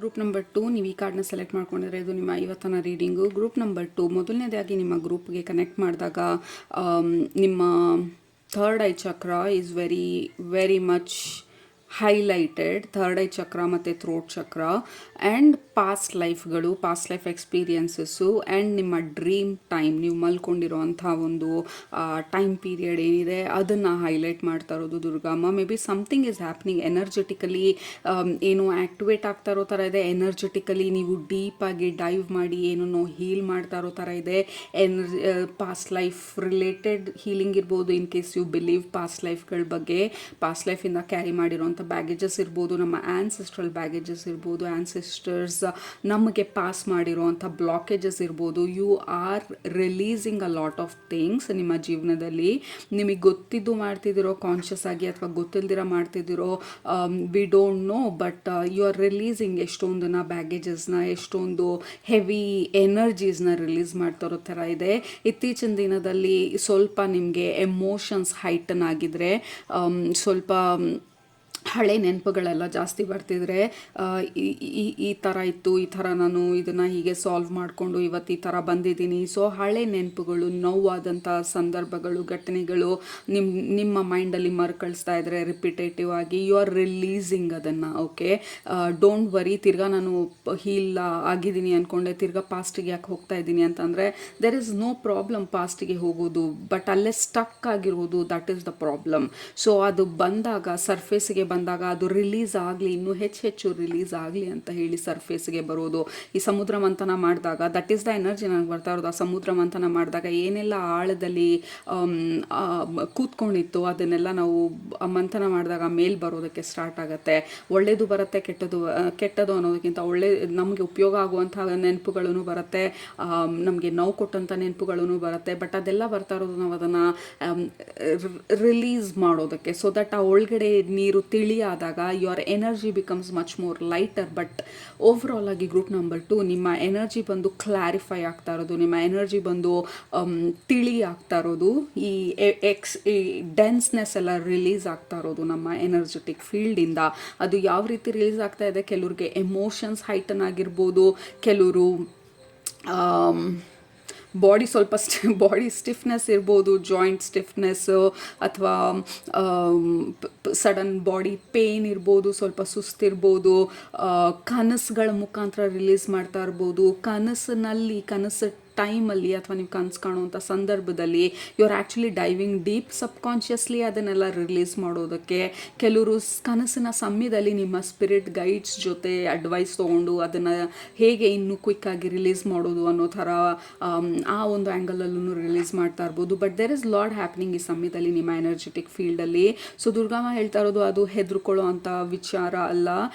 Group number 2, ನೀವು ಈ ಕಾರ್ಡ್ನ ಸೆಲೆಕ್ಟ್ ಮಾಡ್ಕೊಂಡಿದ್ರೆ ಇದು ನಿಮ್ಮ ಇವತ್ತಿನ ರೀಡಿಂಗು. ಗ್ರೂಪ್ ನಂಬರ್ 2 ಮೊದಲನೇದಾಗಿ ನಿಮ್ಮ ಗ್ರೂಪ್ಗೆ ಕನೆಕ್ಟ್ ಮಾಡಿದಾಗ ನಿಮ್ಮ ಥರ್ಡ್ ಐ ಚಕ್ರ is very much highlighted. Third I ಚಕ್ರ ಮತ್ತು ಥ್ರೋಟ್ ಚಕ್ರ and past life experiences and ನಿಮ್ಮ ಡ್ರೀಮ್ ಟೈಮ್, ನೀವು ಮಲ್ಕೊಂಡಿರೋ ಅಂಥ ಒಂದು ಟೈಮ್ ಪೀರಿಯಡ್ ಏನಿದೆ ಅದನ್ನು ಹೈಲೈಟ್ ಮಾಡ್ತಾ ಇರೋದು Durgamma. Maybe something is happening energetically, ಏನು ಆ್ಯಕ್ಟಿವೇಟ್ ಆಗ್ತಾ ಇರೋ ಥರ ಇದೆ. ಎನರ್ಜೆಟಿಕಲಿ ನೀವು ಡೀಪಾಗಿ ಡೈವ್ ಮಾಡಿ ಏನೋ ಹೀಲ್ ಮಾಡ್ತಾ ಇರೋ ಥರ ಇದೆ. ಪಾಸ್ಟ್ ಲೈಫ್ ರಿಲೇಟೆಡ್ ಹೀಲಿಂಗ್ ಇರ್ಬೋದು. In case you believe past ಲೈಫ್ಗಳ ಬಗ್ಗೆ, ಪಾಸ್ಟ್ ಲೈಫಿಂದ ಕ್ಯಾರಿ ಮಾಡಿರೋಂಥ ಬ್ಯಾಗೇಜಸ್ ಇರ್ಬೋದು, ನಮ್ಮ ಆ್ಯನ್ಸೆಸ್ಟ್ರಲ್ ಬ್ಯಾಗೇಜಸ್ ಇರ್ಬೋದು, ಆ್ಯನ್ಸೆಸ್ಟರ್ಸ್ ನಮಗೆ ಪಾಸ್ ಮಾಡಿರೋಂಥ ಬ್ಲಾಕೇಜಸ್ ಇರ್ಬೋದು. You are releasing a lot of things ನಿಮ್ಮ ಜೀವನದಲ್ಲಿ. ನಿಮಗೆ ಗೊತ್ತಿದ್ದು ಮಾಡ್ತಿದ್ದೀರೋ ಕಾನ್ಷಿಯಸ್ ಆಗಿ, ಅಥವಾ ಗೊತ್ತಿಲ್ದಿರ ಮಾಡ್ತಿದ್ದೀರೋ, we don't know, but you are releasing ಎಷ್ಟೊಂದನ್ನ ಬ್ಯಾಗೇಜಸ್ನ, ಎಷ್ಟೊಂದು ಹೆವಿ ಎನರ್ಜೀಸ್ನ ರಿಲೀಸ್ ಮಾಡ್ತಾ ಇರೋ ಥರ ಇದೆ. ಇತ್ತೀಚಿನ ದಿನದಲ್ಲಿ ಸ್ವಲ್ಪ ನಿಮಗೆ ಎಮೋಷನ್ಸ್ ಹೈಟನ್ ಆಗಿದ್ರೆ, ಸ್ವಲ್ಪ ಹಳೆ ನೆನಪುಗಳೆಲ್ಲ ಜಾಸ್ತಿ ಬರ್ತಿದ್ರೆ, ಈ ಥರ ಇತ್ತು, ಈ ಥರ ನಾನು ಇದನ್ನು ಹೀಗೆ ಸಾಲ್ವ್ ಮಾಡಿಕೊಂಡು ಇವತ್ತು ಈ ಥರ ಬಂದಿದ್ದೀನಿ. ಸೊ ಹಳೆ ನೆನಪುಗಳು, ನೋವಾದಂಥ ಸಂದರ್ಭಗಳು, ಘಟನೆಗಳು ನಿಮ್ಮ ಮೈಂಡಲ್ಲಿ ಮರುಕಳಿಸ್ತಾ ಇದ್ರೆ ರಿಪಿಟೇಟಿವ್ ಆಗಿ, ಯು ಆರ್ ರಿಲೀಸಿಂಗ್ ಅದನ್ನು. Okay, don't worry. ತಿರ್ಗಾ ನಾನು ಹೀಲ್ ಆಗಿದ್ದೀನಿ ಅಂದ್ಕೊಂಡೆ ತಿರ್ಗಾ ಪಾಸ್ಟಿಗೆ ಯಾಕೆ ಹೋಗ್ತಾ ಇದ್ದೀನಿ ಅಂತಂದರೆ, ದೆರ್ ಇಸ್ ನೋ ಪ್ರಾಬ್ಲಮ್ ಪಾಸ್ಟಿಗೆ ಹೋಗೋದು, ಬಟ್ ಅಲ್ಲೇ ಸ್ಟಕ್ ಆಗಿರೋದು, that is the problem. So ಅದು ಬಂದಾಗ, ಸರ್ಫೇಸಿಗೆ ಬಂದಾಗ ಅದು ರಿಲೀಸ್ ಆಗಲಿ, ಇನ್ನೂ ಹೆಚ್ಚು ರಿಲೀಸ್ ಆಗಲಿ ಅಂತ ಹೇಳಿ ಸರ್ಫೇಸ್ಗೆ ಬರೋದು. ಈ ಸಮುದ್ರ ಮಂಥನ ಮಾಡಿದಾಗ, ದಟ್ ಈಸ್ ದ ಎನರ್ಜಿ ನನಗೆ ಬರ್ತಾ ಇರೋದು. ಆ ಸಮುದ್ರ ಮಂಥನ ಮಾಡಿದಾಗ ಏನೆಲ್ಲ ಆಳದಲ್ಲಿ ಕೂತ್ಕೊಂಡಿತ್ತು ಅದನ್ನೆಲ್ಲ ನಾವು ಮಂಥನ ಮಾಡಿದಾಗ ಮೇಲ್ ಬರೋದಕ್ಕೆ ಸ್ಟಾರ್ಟ್ ಆಗುತ್ತೆ. ಒಳ್ಳೇದು ಬರುತ್ತೆ, ಕೆಟ್ಟದು ಅನ್ನೋದಕ್ಕಿಂತ ನಮಗೆ ಉಪಯೋಗ ಆಗುವಂಥ ನೆನಪುಗಳೂ ಬರುತ್ತೆ, ನಮಗೆ ನೋವು ಕೊಟ್ಟಂಥ ನೆನಪುಗಳೂ ಬರುತ್ತೆ. ಬಟ್ ಅದೆಲ್ಲ ಬರ್ತಾ ಇರೋದು ನಾವು ಅದನ್ನು ರಿಲೀಸ್ ಮಾಡೋದಕ್ಕೆ, ಸೊ ದಟ್ ಆ ಒಳಗಡೆ ನೀರು ತಿಳಿಯಾದಾಗ your energy becomes much more lighter. But overall ಆಗಿ ಗ್ರೂಪ್ ನಂಬರ್ 2 ನಿಮ್ಮ ಎನರ್ಜಿ ಬಂದು ಕ್ಲಾರಿಫೈ ಆಗ್ತಾ ಇರೋದು, ನಿಮ್ಮ ಎನರ್ಜಿ ಬಂದು ತಿಳಿ ಆಗ್ತಾ ಇರೋದು, ಈ ಡೆನ್ಸ್ನೆಸ್ ಎಲ್ಲ ರಿಲೀಸ್ ಆಗ್ತಾ ಇರೋದು ನಮ್ಮ ಎನರ್ಜೆಟಿಕ್ ಫೀಲ್ಡಿಂದ. ಅದು ಯಾವ ರೀತಿ ರಿಲೀಸ್ ಆಗ್ತಾ ಇದೆ, ಕೆಲವ್ರಿಗೆ ಎಮೋಷನ್ಸ್ ಹೈಟನ್ ಆಗಿರ್ಬೋದು, ಕೆಲವರು ಬಾಡಿ ಸ್ಟಿಫ್ನೆಸ್ ಇರ್ಬೋದು, ಜಾಯಿಂಟ್ ಸ್ಟಿಫ್ನೆಸ್ಸು, ಅಥವಾ ಸಡನ್ ಬಾಡಿ ಪೇಯ್ನ್ ಇರ್ಬೋದು, ಸ್ವಲ್ಪ ಸುಸ್ತಿರ್ಬೋದು, ಕನಸುಗಳ ಮುಖಾಂತರ ರಿಲೀಸ್ ಮಾಡ್ತಾ ಇರ್ಬೋದು. ಕನಸು ಟೈಮಲ್ಲಿ ಅಥವಾ ನೀವು ಕನಸು ಕಾಣುವಂಥ ಸಂದರ್ಭದಲ್ಲಿ you are actually diving deep subconsciously ಅದನ್ನೆಲ್ಲ ರಿಲೀಸ್ ಮಾಡೋದಕ್ಕೆ. ಕೆಲವರು ಕನಸಿನ ಸಮಯದಲ್ಲಿ ನಿಮ್ಮ ಸ್ಪಿರಿಟ್ ಗೈಡ್ಸ್ ಜೊತೆ ಅಡ್ವೈಸ್ ತೊಗೊಂಡು ಅದನ್ನು ಹೇಗೆ ಇನ್ನೂ ಕ್ವಿಕ್ಕಾಗಿ ರಿಲೀಸ್ ಮಾಡೋದು ಅನ್ನೋ ಥರ ಆ ಒಂದು ಆ್ಯಂಗಲಲ್ಲೂ ರಿಲೀಸ್ ಮಾಡ್ತಾ ಇರ್ಬೋದು. But there is lot happening ಈ ಸಮಯದಲ್ಲಿ ನಿಮ್ಮ ಎನರ್ಜೆಟಿಕ್ ಫೀಲ್ಡಲ್ಲಿ. ಸೊ ದುರ್ಗಮ್ಮ ಹೇಳ್ತಾ ಇರೋದು ಅದು ಹೆದರ್ಕೊಳ್ಳೋ ಅಂಥ ವಿಚಾರ ಅಲ್ಲ.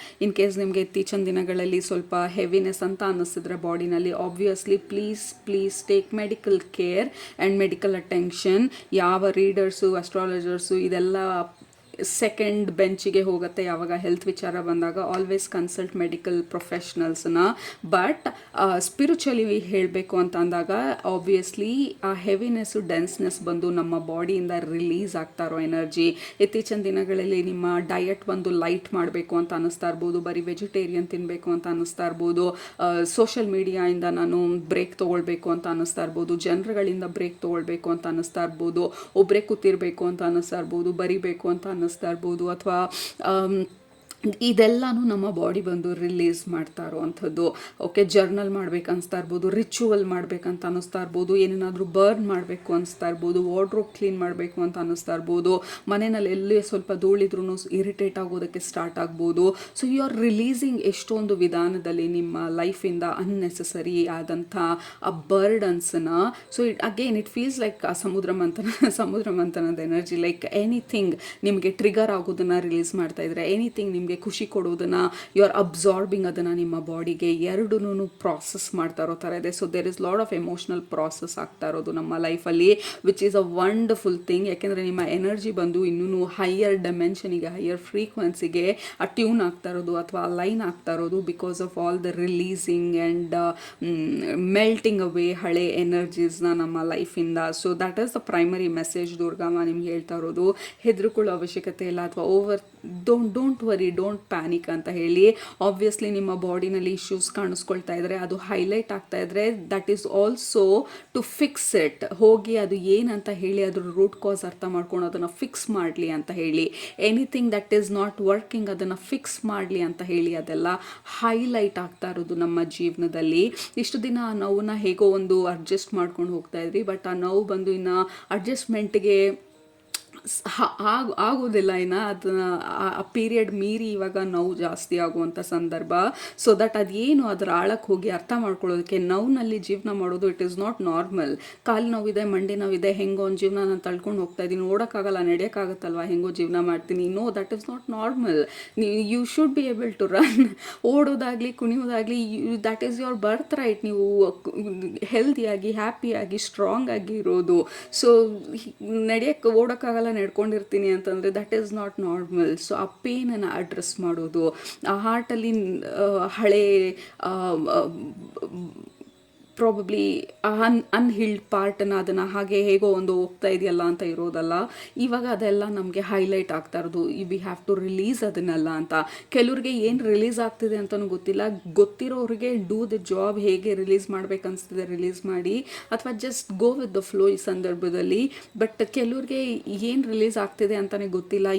ಇನ್ ಕೇಸ್ ನಿಮಗೆ ಇತ್ತೀಚಿನ ದಿನಗಳಲ್ಲಿ ಸ್ವಲ್ಪ ಹೆವಿನೆಸ್ ಅಂತ ಅನ್ನಿಸಿದ್ರೆ ಬಾಡಿನಲ್ಲಿ, obviously please take medical care and medical attention. ಯಾವ ರೀಡರ್ಸು, ಅಸ್ಟ್ರಾಲಜರ್ಸು ಇದೆಲ್ಲ ಸೆಕೆಂಡ್ ಬೆಂಚಿಗೆ ಹೋಗುತ್ತೆ ಯಾವಾಗ ಹೆಲ್ತ್ ವಿಚಾರ ಬಂದಾಗ. ಆಲ್ವೇಸ್ ಕನ್ಸಲ್ಟ್ ಮೆಡಿಕಲ್ ಪ್ರೊಫೆಷ್ನಲ್ಸ್ನ. ಬಟ್ ಸ್ಪಿರಿಚುವಲಿ ಹೇಳಬೇಕು ಅಂತ ಅಂದಾಗ ಆಬ್ವಿಯಸ್ಲಿ ಆ ಹೆವಿನೆಸ್ಸು, ಡೆನ್ಸ್ನೆಸ್ ಬಂದು ನಮ್ಮ ಬಾಡಿಯಿಂದ ರಿಲೀಸ್ ಆಗ್ತಾ ಇರೋ ಎನರ್ಜಿ. ಇತ್ತೀಚಿನ ದಿನಗಳಲ್ಲಿ ನಿಮ್ಮ ಡಯಟ್ ಒಂದು ಲೈಟ್ ಮಾಡಬೇಕು ಅಂತ ಅನ್ನಿಸ್ತಾ ಇರ್ಬೋದು, ಬರೀ ವೆಜಿಟೇರಿಯನ್ ತಿನ್ನಬೇಕು ಅಂತ ಅನ್ನಿಸ್ತಾ ಇರ್ಬೋದು, ಸೋಷಿಯಲ್ ಮೀಡಿಯಾಯಿಂದ ನಾನು ಬ್ರೇಕ್ ತೊಗೊಳ್ಬೇಕು ಅಂತ ಅನ್ನಿಸ್ತಾ ಇರ್ಬೋದು, ಜನರುಗಳಿಂದ ಬ್ರೇಕ್ ತೊಗೊಳ್ಬೇಕು ಅಂತ ಅನ್ನಿಸ್ತಾ ಇರ್ಬೋದು, ಒಬ್ಬರೇ ಕೂತಿರ್ಬೇಕು ಅಂತ ಅನ್ನಿಸ್ತಾ ಇರ್ಬೋದು, ಬರಿಬೇಕು ಅಂತ ಅನ್ನಿಸ್ತಾ ಇರ್ಬೋದು, ಅಥವಾ ಇದೆಲ್ಲನೂ ನಮ್ಮ ಬಾಡಿ ಬಂದು ರಿಲೀಸ್ ಮಾಡ್ತಾ ಇರೋವಂಥದ್ದು. ಓಕೆ, ಜರ್ನಲ್ ಮಾಡ್ಬೇಕು ಅನಿಸ್ತಾ ಇರ್ಬೋದು, ರಿಚುವಲ್ ಮಾಡ್ಬೇಕಂತ ಅನ್ನಿಸ್ತಾ ಇರ್ಬೋದು, ಏನೇನಾದರೂ ಬರ್ನ್ ಮಾಡಬೇಕು ಅನಿಸ್ತಾ ಇರ್ಬೋದು, ವಾರ್ಡ್ರೋಬ್ ಕ್ಲೀನ್ ಮಾಡಬೇಕು ಅಂತ ಅನ್ನಿಸ್ತಾ ಇರ್ಬೋದು, ಮನೆಯಲ್ಲಿ ಎಲ್ಲೇ ಸ್ವಲ್ಪ ಧೂಳಿದ್ರೂ ಇರಿಟೇಟ್ ಆಗೋದಕ್ಕೆ ಸ್ಟಾರ್ಟ್ ಆಗ್ಬೋದು. ಸೊ ಯು ಆರ್ ರಿಲೀಸಿಂಗ್ ಎಷ್ಟೊಂದು ವಿಧಾನದಲ್ಲಿ ನಿಮ್ಮ ಲೈಫಿಂದ ಅನ್ನೆಸೆಸರಿ ಆದಂಥ ಆ ಬರ್ಡನ್ಸನ್ನು. ಸೊ ಇಟ್ ಫೀಲ್ಸ್ ಲೈಕ್ ಆ ಸಮುದ್ರ ಮಂಥನದ ಎನರ್ಜಿ, ಲೈಕ್ ಎನಿಥಿಂಗ್ ನಿಮಗೆ ಟ್ರಿಗರ್ ಆಗೋದನ್ನು ರಿಲೀಸ್ ಮಾಡ್ತಾ ಇದ್ರೆ, ಎನಿಥಿಂಗ್ ನಿಮಗೆ ನಿಮಗೆ ಖುಷಿ ಕೊಡೋದನ್ನು ಯು ಆರ್ ಅಬ್ಸಾರ್ಬಿಂಗ್ ಅದನ್ನು ನಿಮ್ಮ ಬಾಡಿಗೆ, ಎರಡೂ ಪ್ರಾಸೆಸ್ ಮಾಡ್ತಾ ಇರೋ ಥರ ಇದೆ. So there is lot of emotional process ಆಗ್ತಾ ಇರೋದು ನಮ್ಮ ಲೈಫಲ್ಲಿ, which is a wonderful thing. ಯಾಕೆಂದರೆ ನಿಮ್ಮ ಎನರ್ಜಿ ಬಂದು ಇನ್ನೂ ಹೈಯರ್ ಡೈಮೆನ್ಷನಿಗೆ, ಹೈಯರ್ ಫ್ರೀಕ್ವೆನ್ಸಿಗೆ ಟ್ಯೂನ್ ಆಗ್ತಾ ಇರೋದು ಅಥವಾ ಲೈನ್ ಆಗ್ತಾ ಇರೋದು because of all the releasing and melting away ಹಳೆ ಎನರ್ಜೀಸ್ನ ನಮ್ಮ ಲೈಫಿಂದ. So that is the primary message Durgamma ನಿಮ್ಗೆ ಹೇಳ್ತಾ ಇರೋದು. ಹೆದರ್ಕೊಳ್ಳೋ ಅವಶ್ಯಕತೆ ಇಲ್ಲ ಅಥವಾ ಡೋಂಟ್ ವರಿ, ಡೋಂಟ್ ಪ್ಯಾನಿಕ್ ಅಂತ ಹೇಳಿ. ಆಬ್ವಿಯಸ್ಲಿ ನಿಮ್ಮ ಬಾಡಿನಲ್ಲಿ ಇಶ್ಯೂಸ್ ಕಾಣಿಸ್ಕೊಳ್ತಾ ಇದ್ರೆ, ಅದು ಹೈಲೈಟ್ ಆಗ್ತಾ ಇದ್ರೆ, that is also to fix it. ಹೋಗಿ ಅದು ಏನಂತ ಹೇಳಿ ಅದ್ರ ರೂಟ್ ಕಾಸ್ ಅರ್ಥ ಮಾಡ್ಕೊಂಡು ಅದನ್ನು ಫಿಕ್ಸ್ ಮಾಡಲಿ ಅಂತ ಹೇಳಿ. Anything that is not working ಅದನ್ನು ಫಿಕ್ಸ್ ಮಾಡಲಿ ಅಂತ ಹೇಳಿ ಅದೆಲ್ಲ ಹೈಲೈಟ್ ಆಗ್ತಾ ಇರೋದು ನಮ್ಮ ಜೀವನದಲ್ಲಿ. ಇಷ್ಟು ದಿನ ಆ ನೋವನ್ನ ಹೇಗೋ ಒಂದು ಅಡ್ಜಸ್ಟ್ ಮಾಡ್ಕೊಂಡು ಹೋಗ್ತಾ ಇದ್ರಿ, ಬಟ್ ಆ ನೋವು ಬಂದು ಇನ್ನು ಅಡ್ಜಸ್ಟ್ಮೆಂಟ್ಗೆ ಆಗೋದಿಲ್ಲ. ಇನ್ನು ಅದನ್ನು ಆ ಪೀರಿಯಡ್ ಮೀರಿ ಇವಾಗ ನೋವು ಜಾಸ್ತಿ ಆಗುವಂಥ ಸಂದರ್ಭ. ಸೊ ದಟ್ ಅದೇನು ಅದರ ಆಳಕ್ಕೆ ಹೋಗಿ ಅರ್ಥ ಮಾಡ್ಕೊಳ್ಳೋದಕ್ಕೆ, ನೋವಿನಲ್ಲಿ ಜೀವನ ಮಾಡೋದು ಇಟ್ ಈಸ್ ನಾಟ್ ನಾರ್ಮಲ್. ಕಾಲು ನೋವಿದೆ, ಮಂಡಿ ನೋವಿದೆ, ಹೆಂಗೋ ಒಂದು ಜೀವನ ನಾನು ತಳ್ಕೊಂಡು ಹೋಗ್ತಾ ಇದ್ದೀನಿ, ಓಡೋಕ್ಕಾಗಲ್ಲ, ನಡೆಯೋಕ್ಕಾಗತ್ತಲ್ವ, ಹೆಂಗೋ ಜೀವನ ಮಾಡ್ತೀನಿ. No, that is not normal. You should be able to run. ಓಡೋದಾಗಲಿ ಕುಣಿಯೋದಾಗಲಿ, that is your birth right. ನೀವು ಹೆಲ್ದಿಯಾಗಿ, ಹ್ಯಾಪಿಯಾಗಿ, ಸ್ಟ್ರಾಂಗ್ ಆಗಿ ಇರೋದು. ಸೊ ಓಡೋಕ್ಕಾಗಲ್ಲ, ನಡ್ಕೊಂಡಿರ್ತೀನಿ ಅಂತಂದರೆ that is not normal. So ಆ ಪೇನನ್ನು ಅಡ್ರೆಸ್ ಮಾಡೋದು, ಆ ಹಾರ್ಟಲ್ಲಿ ಹಳೆ ಪ್ರಾಬಬ್ಲಿ ಅನ್ಹಿಲ್ಡ್ ಪಾರ್ಟನ್ನು ಅದನ್ನು ಹಾಗೆ ಹೇಗೋ ಒಂದು ಹೋಗ್ತಾ ಇದೆಯಲ್ಲ ಅಂತ ಇರೋದಲ್ಲ. ಇವಾಗ ಅದೆಲ್ಲ ನಮಗೆ ಹೈಲೈಟ್ ಆಗ್ತಾ ಇರೋದು. ವಿ ಹ್ಯಾವ್ ಟು ರಿಲೀಸ್ ಅದನ್ನೆಲ್ಲ ಅಂತ. ಕೆಲವ್ರಿಗೆ ಏನು ರಿಲೀಸ್ ಆಗ್ತಿದೆ ಅಂತಲೂ ಗೊತ್ತಿಲ್ಲ. ಗೊತ್ತಿರೋರಿಗೆ ಡೂ ದ ಜಾಬ್. ಹೇಗೆ ರಿಲೀಸ್ ಮಾಡ್ಬೇಕನ್ನಿಸ್ತಿದೆ ರಿಲೀಸ್ ಮಾಡಿ, ಅಥವಾ just go with the flow ಈ ಸಂದರ್ಭದಲ್ಲಿ. ಬಟ್ ಕೆಲವ್ರಿಗೆ ಏನು ರಿಲೀಸ್ ಆಗ್ತಿದೆ ಅಂತಲೇ ಗೊತ್ತಿಲ್ಲ.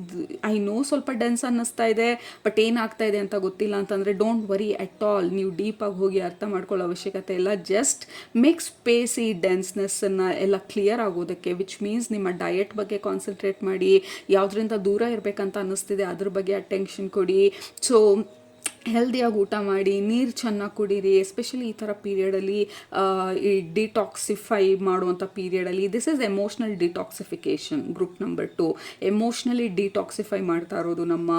ಇದು ಐ ನೋ ಸ್ವಲ್ಪ ಡೆನ್ಸ್ ಅನ್ನಿಸ್ತಾ ಇದೆ, ಬಟ್ ಏನಾಗ್ತಾ ಇದೆ ಅಂತ ಗೊತ್ತಿಲ್ಲ ಅಂತಂದರೆ ಡೋಂಟ್ ವರಿ ಅಟ್ ಆಲ್. ನೀವು ಡೀಪಾಗಿ ಹೋಗಿ ಅರ್ಥ ಮಾಡ್ಕೊಳ್ಳೋ ಅವಶ್ಯಕತೆ ಇಲ್ಲ. ಜಸ್ಟ್ ಮೇಕ್ ಸ್ಪೇಸ್ ಈ ಡೆನ್ಸ್ನೆಸ್ಸನ್ನು ಎಲ್ಲ ಕ್ಲಿಯರ್ ಆಗೋದಕ್ಕೆ, ವಿಚ್ ಮೀನ್ಸ್ ನಿಮ್ಮ ಡಯಟ್ ಬಗ್ಗೆ ಕಾನ್ಸಂಟ್ರೇಟ್ ಮಾಡಿ. ಯಾವುದರಿಂದ ದೂರ ಇರಬೇಕಂತ ಅನ್ನಿಸ್ತಿದೆ ಅದ್ರ ಬಗ್ಗೆ ಅಟೆನ್ಷನ್ ಕೊಡಿ. ಸೊ ಹೆಲ್ದಿಯಾಗಿ ಊಟ ಮಾಡಿ, ನೀರು ಚೆನ್ನಾಗಿ ಕುಡೀರಿ. ಎಸ್ಪೆಷಲಿ ಈ ಥರ ಪೀರಿಯಡಲ್ಲಿ, ಈ ಡಿಟಾಕ್ಸಿಫೈ ಮಾಡುವಂಥ ಪೀರಿಯಡಲ್ಲಿ, this is emotional detoxification. Group number 2 emotionally detoxify ಮಾಡ್ತಾ ಇರೋದು ನಮ್ಮ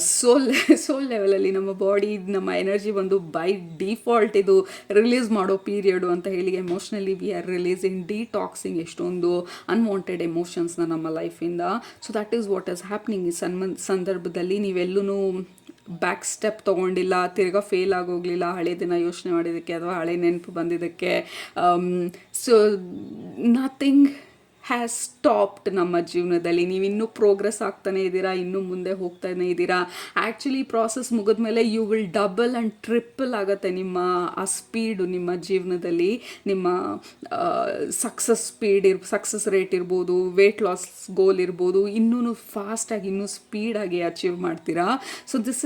ಸೋಲ್ ಲೆವೆಲಲ್ಲಿ. ನಮ್ಮ ಬಾಡಿ, ನಮ್ಮ ಎನರ್ಜಿ ಬಂದು ಬೈ ಡಿಫಾಲ್ಟ್ ಇದು ರಿಲೀಸ್ ಮಾಡೋ ಪೀರಿಯಡು ಅಂತ ಹೇಳಿ emotionally we are releasing, detoxing ಎಷ್ಟೊಂದು ಅನ್ವಾಂಟೆಡ್ ಎಮೋಷನ್ಸ್ನ ನಮ್ಮ ಲೈಫಿಂದ. So that is what is happening ಈ ಸಂದರ್ಭದಲ್ಲಿ. ನೀವೆಲ್ಲೂ ಬ್ಯಾಕ್ ಸ್ಟೆಪ್ ತೊಗೊಂಡಿಲ್ಲ, ತಿರ್ಗಾ ಫೇಲ್ ಆಗೋಗಲಿಲ್ಲ ಹಳೆ ದಿನ ಯೋಚನೆ ಮಾಡಿದ್ದಕ್ಕೆ ಅಥವಾ ಹಳೆ ನೆನಪು ಬಂದಿದ್ದಕ್ಕೆ. ಸೊ ನಥಿಂಗ್ ಹ್ಯಾಸ್ ಸ್ಟಾಪ್ಡ್ ನಮ್ಮ ಜೀವನದಲ್ಲಿ. ನೀವು ಇನ್ನೂ ಪ್ರೋಗ್ರೆಸ್ ಆಗ್ತಾನೆ ಇದ್ದೀರಾ, ಇನ್ನೂ ಮುಂದೆ ಹೋಗ್ತಾನೆ ಇದ್ದೀರಾ. ಆ್ಯಕ್ಚುಲಿ ಪ್ರಾಸೆಸ್ ಮುಗಿದ ಮೇಲೆ you will double and triple ಆಗುತ್ತೆ ನಿಮ್ಮ ಆ ಸ್ಪೀಡು ನಿಮ್ಮ ಜೀವನದಲ್ಲಿ. ನಿಮ್ಮ ಸಕ್ಸಸ್ ರೇಟ್ ಇರ್ಬೋದು, ವೇಟ್ ಲಾಸ್ ಗೋಲ್ ಇರ್ಬೋದು, ಇನ್ನೂ ಫಾಸ್ಟಾಗಿ, ಇನ್ನೂ ಸ್ಪೀಡಾಗಿ ಅಚೀವ್ ಮಾಡ್ತೀರಾ. So this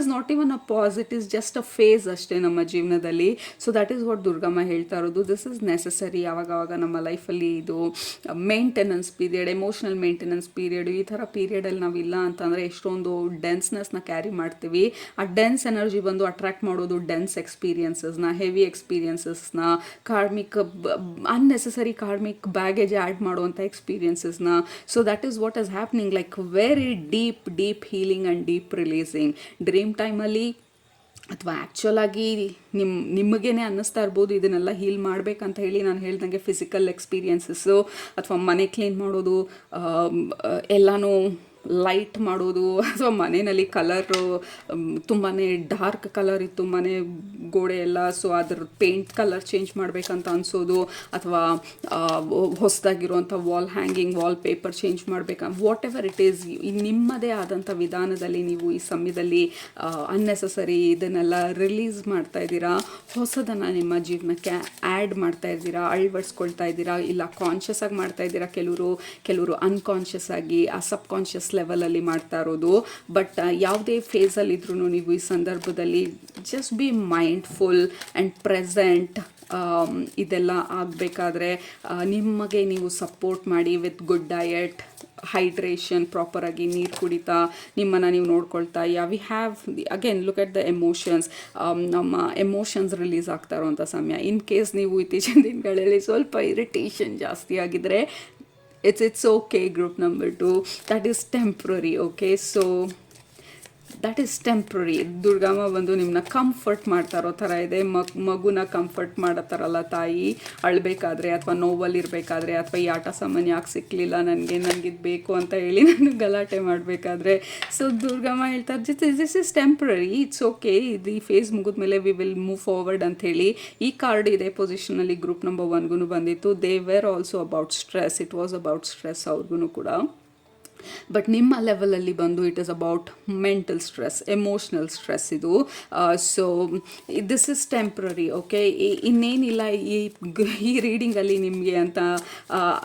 is not even a pass, it is just a phase ಅಷ್ಟೇ ನಮ್ಮ ಜೀವನದಲ್ಲಿ. So that is what Durgamma ಹೇಳ್ತಾ ಇರೋದು. This is necessary. ಆವಾಗ ನಮ್ಮ ಲೈಫಲ್ಲಿ ಇದು maintenance period, emotional maintenance period. ಈ ಥರ ಪೀರಿಯಡಲ್ಲಿ ನಾವಿಲ್ಲ ಅಂತಂದರೆ ಎಷ್ಟೊಂದು ಡೆನ್ಸ್ನೆಸ್ನ ಕ್ಯಾರಿ ಮಾಡ್ತೀವಿ. ಆ ಡೆನ್ಸ್ ಎನರ್ಜಿ ಬಂದು ಅಟ್ರಾಕ್ಟ್ ಮಾಡೋದು ಡೆನ್ಸ್ ಎಕ್ಸ್ಪೀರಿಯನ್ಸಸ್ನ, ಹೆವಿ ಎಕ್ಸ್ಪೀರಿಯನ್ಸಸ್ನ, ಅನ್ನೆಸೆಸರಿ ಕಾರ್ಮಿಕ್ ಬ್ಯಾಗೇಜ್ ಆ್ಯಡ್ ಮಾಡುವಂಥ ಎಕ್ಸ್ಪೀರಿಯನ್ಸಸ್ನ. So that is what is happening, like very deep healing and deep releasing. Dream ಟೈಮಲ್ಲಿ ಅಥವಾ ಆ್ಯಕ್ಚುಲಾಗಿ ನಿಮಗೇ ಅನ್ನಿಸ್ತಾ ಇರ್ಬೋದು ಇದನ್ನೆಲ್ಲ ಹೀಲ್ ಮಾಡಬೇಕಂತ ಹೇಳಿ. ನಾನು ಹೇಳ್ದಂಗೆ ಫಿಸಿಕಲ್ ಎಕ್ಸ್ಪೀರಿಯನ್ಸಸ್ಸು ಅಥವಾ ಮನೆ ಕ್ಲೀನ್ ಮಾಡೋದು, ಎಲ್ಲನೂ ಲೈಟ್ ಮಾಡೋದು, ಅಥವಾ ಮನೆಯಲ್ಲಿ ಕಲರು ತುಂಬಾ ಡಾರ್ಕ್ ಕಲರ್ ಇತ್ತು ಮನೆ ಗೋಡೆ ಎಲ್ಲ, ಸೊ ಅದ್ರ ಪೇಂಟ್ ಕಲರ್ ಚೇಂಜ್ ಮಾಡಬೇಕಂತ ಅನಿಸೋದು, ಅಥವಾ ಹೊಸದಾಗಿರುವಂಥ wall hanging, wallpaper change ಮಾಡಬೇಕಂತ, ವಾಟ್ ಎವರ್ ಇಟ್ ಈಸ್, ನಿಮ್ಮದೇ ಆದಂಥ ವಿಧಾನದಲ್ಲಿ ನೀವು ಈ ಸಮಯದಲ್ಲಿ ಅನ್ನೆಸಸರಿ ಇದನ್ನೆಲ್ಲ ರಿಲೀಸ್ ಮಾಡ್ತಾ ಇದ್ದೀರಾ. ಹೊಸದನ್ನು ನಿಮ್ಮ ಜೀವನಕ್ಕೆ ಆ್ಯಡ್ ಮಾಡ್ತಾ ಇದ್ದೀರಾ, ಅಳವಡಿಸ್ಕೊಳ್ತಾ ಇದ್ದೀರಾ. ಇಲ್ಲ ಕಾನ್ಷಿಯಸ್ ಆಗಿ ಮಾಡ್ತಾ ಇದ್ದೀರಾ, ಕೆಲವರು ಅನ್ಕಾನ್ಷಿಯಸ್ ಆಗಿ ಆ ಸಬ್ ಕಾನ್ಷಿಯಸ್ ಲೆವೆಲಲ್ಲಿ ಮಾಡ್ತಾ ಇರೋದು. ಬಟ್ ಯಾವುದೇ ಫೇಸಲ್ಲಿ ಇದ್ರೂ ನೀವು ಈ ಸಂದರ್ಭದಲ್ಲಿ just B mindful and present. ಇದೆಲ್ಲ ಆಗಬೇಕಾದ್ರೆ ನಿಮಗೆ ನೀವು ಸಪೋರ್ಟ್ ಮಾಡಿ ವಿತ್ ಗುಡ್ ಡಯಟ್, ಹೈಡ್ರೇಷನ್, ಪ್ರಾಪರಾಗಿ ನೀರು ಕುಡಿತಾ ನಿಮ್ಮನ್ನು ನೀವು ನೋಡ್ಕೊಳ್ತಾ. We have again look at the emotions. ನಮ್ಮ ಎಮೋಷನ್ಸ್ ರಿಲೀಸ್ ಆಗ್ತಾ ಇರೋವಂಥ ಸಮಯ. ಇನ್ ಕೇಸ್ ನೀವು ಇತ್ತೀಚಿನ ದಿನಗಳಲ್ಲಿ ಸ್ವಲ್ಪ ಇರಿಟೇಷನ್ ಜಾಸ್ತಿ ಆಗಿದ್ರೆ, it's okay. Group number 2, that is temporary. Okay, so that is temporary. Durgamma ಬಂದು ನಿಮ್ಮನ್ನ ಕಂಫರ್ಟ್ ಮಾಡ್ತಾ ಇರೋ ಥರ ಇದೆ. ಮಗುನ ಕಂಫರ್ಟ್ ಮಾಡೋ ಥರಲ್ಲ ತಾಯಿ, ಅಳಬೇಕಾದ್ರೆ ಅಥವಾ ನೋವಲ್ಲಿರಬೇಕಾದ್ರೆ ಅಥವಾ ಈ ಆಟ ಸಾಮಾನು ಯಾಕೆ ಸಿಕ್ಕಲಿಲ್ಲ ನನಗಿದು ಬೇಕು ಅಂತ ಹೇಳಿ ನಾನು ಗಲಾಟೆ ಮಾಡಬೇಕಾದ್ರೆ, ಸೊ ದುರ್ಗಮ್ಮ ಹೇಳ್ತಾರೆ this is temporary, it's okay, ಇದು ಈ ಫೇಸ್ ಮುಗಿದ್ಮೇಲೆ ವಿ ವಿಲ್ ಮೂವ್ ಫಾರ್ವರ್ಡ್ ಅಂತ ಹೇಳಿ. ಈ ಕಾರ್ಡ್ ಇದೇ ಪೊಸಿಷನಲ್ಲಿ ಗ್ರೂಪ್ ನಂಬರ್ 1ಗೂ ಬಂದಿತ್ತು. They were also about stress, it was about stress ಅವ್ರಿಗೂ ಕೂಡ. ಬಟ್ ನಿಮ್ಮ ಲೆವೆಲಲ್ಲಿ ಬಂದು it is about mental stress, emotional stress ಇದು. So this is temporary, okay. ಇನ್ನೇನಿಲ್ಲ ಈ ರೀಡಿಂಗಲ್ಲಿ ನಿಮಗೆ ಅಂತ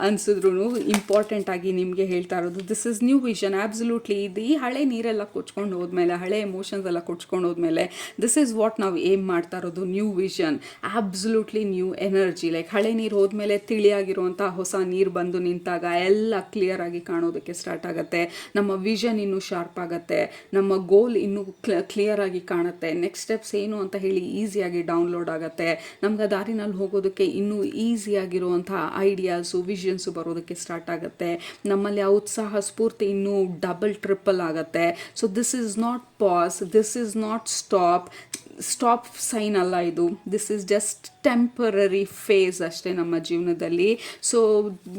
ಅನಿಸಿದ್ರು ಇಂಪಾರ್ಟೆಂಟಾಗಿ ನಿಮಗೆ ಹೇಳ್ತಾ ಇರೋದು this is new vision. Absolutely ಇದು ಈ ಹಳೆ ನೀರೆಲ್ಲ ಕೊಚ್ಕೊಂಡು ಹೋದ್ಮೇಲೆ, ಹಳೆ ಎಮೋಷನ್ಸ್ ಎಲ್ಲ ಕೊಚ್ಕೊಂಡು ಹೋದ್ಮೇಲೆ ದಿಸ್ ಇಸ್ ವಾಟ್ ನಾವು ಏಮ್ ಮಾಡ್ತಾ ಇರೋದು, new vision, absolutely new energy. Like ಹಳೆ ನೀರು ಹೋದ್ಮೇಲೆ ತಿಳಿಯಾಗಿರುವಂಥ ಹೊಸ ನೀರು ಬಂದು ನಿಂತಾಗ ಎಲ್ಲ ಕ್ಲಿಯರ್ ಆಗಿ ಕಾಣೋದಕ್ಕೆ ಸ್ಟಾರ್ಟ್ ಆಗುತ್ತೆ. ನಮ್ಮ ವಿಷನ್ ಇನ್ನೂ ಶಾರ್ಪ್ ಆಗುತ್ತೆ, ನಮ್ಮ ಗೋಲ್ ಇನ್ನೂ ಕ್ಲಿಯರ್ ಆಗಿ ಕಾಣುತ್ತೆ, ನೆಕ್ಸ್ಟ್ ಸ್ಟೆಪ್ಸ್ ಏನು ಅಂತ ಹೇಳಿ ಈಸಿಯಾಗಿ ಡೌನ್ಲೋಡ್ ಆಗುತ್ತೆ. ನಮ್ಗೆ ದಾರಿನಲ್ಲಿ ಹೋಗೋದಕ್ಕೆ ಇನ್ನೂ ಈಸಿಯಾಗಿರುವಂಥ ಐಡಿಯಾಸು, ವಿಷನ್ಸು ಬರೋದಕ್ಕೆ ಸ್ಟಾರ್ಟ್ ಆಗುತ್ತೆ. ನಮ್ಮಲ್ಲಿ ಆ ಉತ್ಸಾಹ, ಸ್ಫೂರ್ತಿ ಇನ್ನೂ ಡಬಲ್ ಟ್ರಿಪಲ್ ಆಗುತ್ತೆ. So this is not pass, this is not stop sign ಅಲ್ಲ ಇದು, this is just temporary phase ಅಷ್ಟೇ ನಮ್ಮ ಜೀವನದಲ್ಲಿ. So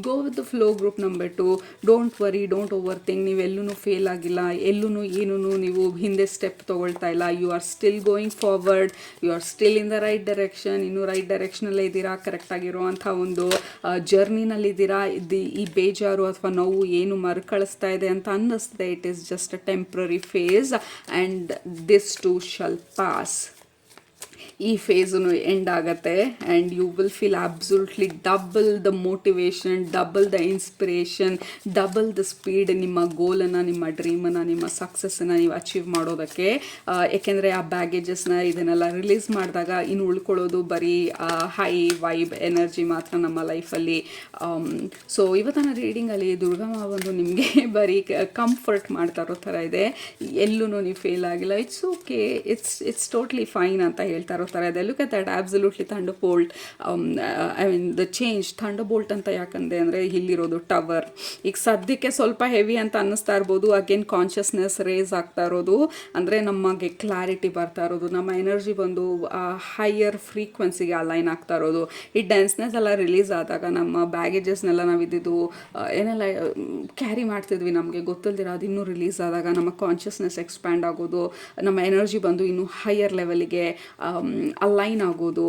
go with the flow. Group number 2, don't worry, don't overthink. ನೀವೆಲ್ಲೂ ಫೇಲ್ ಆಗಿಲ್ಲ, ಎಲ್ಲೂ ಏನೂ ನೀವು ಹಿಂದೆ ಸ್ಟೆಪ್ ತೊಗೊಳ್ತಾ ಇಲ್ಲ. You are still going forward, you are still in the right direction. ಇನ್ನೂ ರೈಟ್ ಡೈರೆಕ್ಷನಲ್ಲೇ ಇದ್ದೀರಾ, ಕರೆಕ್ಟಾಗಿರುವಂಥ ಒಂದು ಜರ್ನಿನಲ್ಲಿದ್ದೀರಾ. ಈ ಬೇಜಾರು ಅಥವಾ ನೋವು ಏನು ಮರುಕಳಿಸ್ತಾ ಇದೆ ಅಂತ ಅನ್ನಿಸ್ತದೆ, it is just a temporary phase and this too shall pass. ಈ ಫೇಸು ಎಂಡ್ ಆಗುತ್ತೆ and you will feel absolutely double the motivation, double the inspiration, double the speed ನಿಮ್ಮ ಗೋಲನ್ನು, ನಿಮ್ಮ ಡ್ರೀಮನ್ನು, ನಿಮ್ಮ ಸಕ್ಸಸ್ಸನ್ನು ನೀವು ಅಚೀವ್ ಮಾಡೋದಕ್ಕೆ. ಏಕೆಂದರೆ ಆ ಬ್ಯಾಗೇಜಸ್ನ ಇದನ್ನೆಲ್ಲ ರಿಲೀಸ್ ಮಾಡಿದಾಗ ಇನ್ನು ಉಳ್ಕೊಳ್ಳೋದು ಬರೀ ಹೈ ವೈಬ್ ಎನರ್ಜಿ ಮಾತ್ರ ನಮ್ಮ ಲೈಫಲ್ಲಿ. ಸೊ ಇವತ್ತಿನ ರೀಡಿಂಗಲ್ಲಿ ದುರ್ಗಮ್ಮ ಒಂದು ನಿಮಗೆ ಬರೀ ಕಂಫರ್ಟ್ ಮಾಡ್ತಾ ಇರೋ ಥರ ಇದೆ. ಎಲ್ಲೂ ನೀವು ಫೇಲ್ ಆಗಿಲ್ಲ, it's okay, it's totally fine ಅಂತ ಹೇಳ್ತಾ ಇರೋ ಥರ ಇದೆ. Look at that, absolutely thunderbolt. I mean the change. Thunderbolt ಅಂತ ಯಾಕಂದರೆ ಅಂದರೆ ಇಲ್ಲಿರೋದು ಟವರ್. ಈಗ ಸದ್ಯಕ್ಕೆ ಸ್ವಲ್ಪ ಹೆವಿ ಅಂತ ಅನ್ನಿಸ್ತಾ ಇರ್ಬೋದು. ಅಗೇನ್ ಕಾನ್ಷಿಯಸ್ನೆಸ್ ರೇಸ್ ಆಗ್ತಾ ಇರೋದು, ಅಂದರೆ ನಮಗೆ ಕ್ಲಾರಿಟಿ ಬರ್ತಾ ಇರೋದು, ನಮ್ಮ ಎನರ್ಜಿ ಬಂದು ಹೈಯರ್ ಫ್ರೀಕ್ವೆನ್ಸಿಗೆ ಅಲೈನ್ ಆಗ್ತಾ ಇರೋದು. ಈ ಡೆನ್ಸ್ನೆಸ್ ಎಲ್ಲ ರಿಲೀಸ್ ಆದಾಗ ನಮ್ಮ ಬ್ಯಾಗೇಜಸ್ನೆಲ್ಲ ನಾವು ಇದ್ದಿದ್ದು ಏನೆಲ್ಲ ಕ್ಯಾರಿ ಮಾಡ್ತಿದ್ವಿ ನಮಗೆ ಗೊತ್ತಿಲ್ದಿರ, ಅದು ಇನ್ನೂ ರಿಲೀಸ್ ಆದಾಗ ನಮ್ಮ ಕಾನ್ಷಿಯಸ್ನೆಸ್ ಎಕ್ಸ್ಪ್ಯಾಂಡ್ ಆಗೋದು, ನಮ್ಮ ಎನರ್ಜಿ ಬಂದು ಇನ್ನೂ ಹೈಯರ್ ಲೆವೆಲಿಗೆ ಅಲೈನ್ ಆಗೋದು.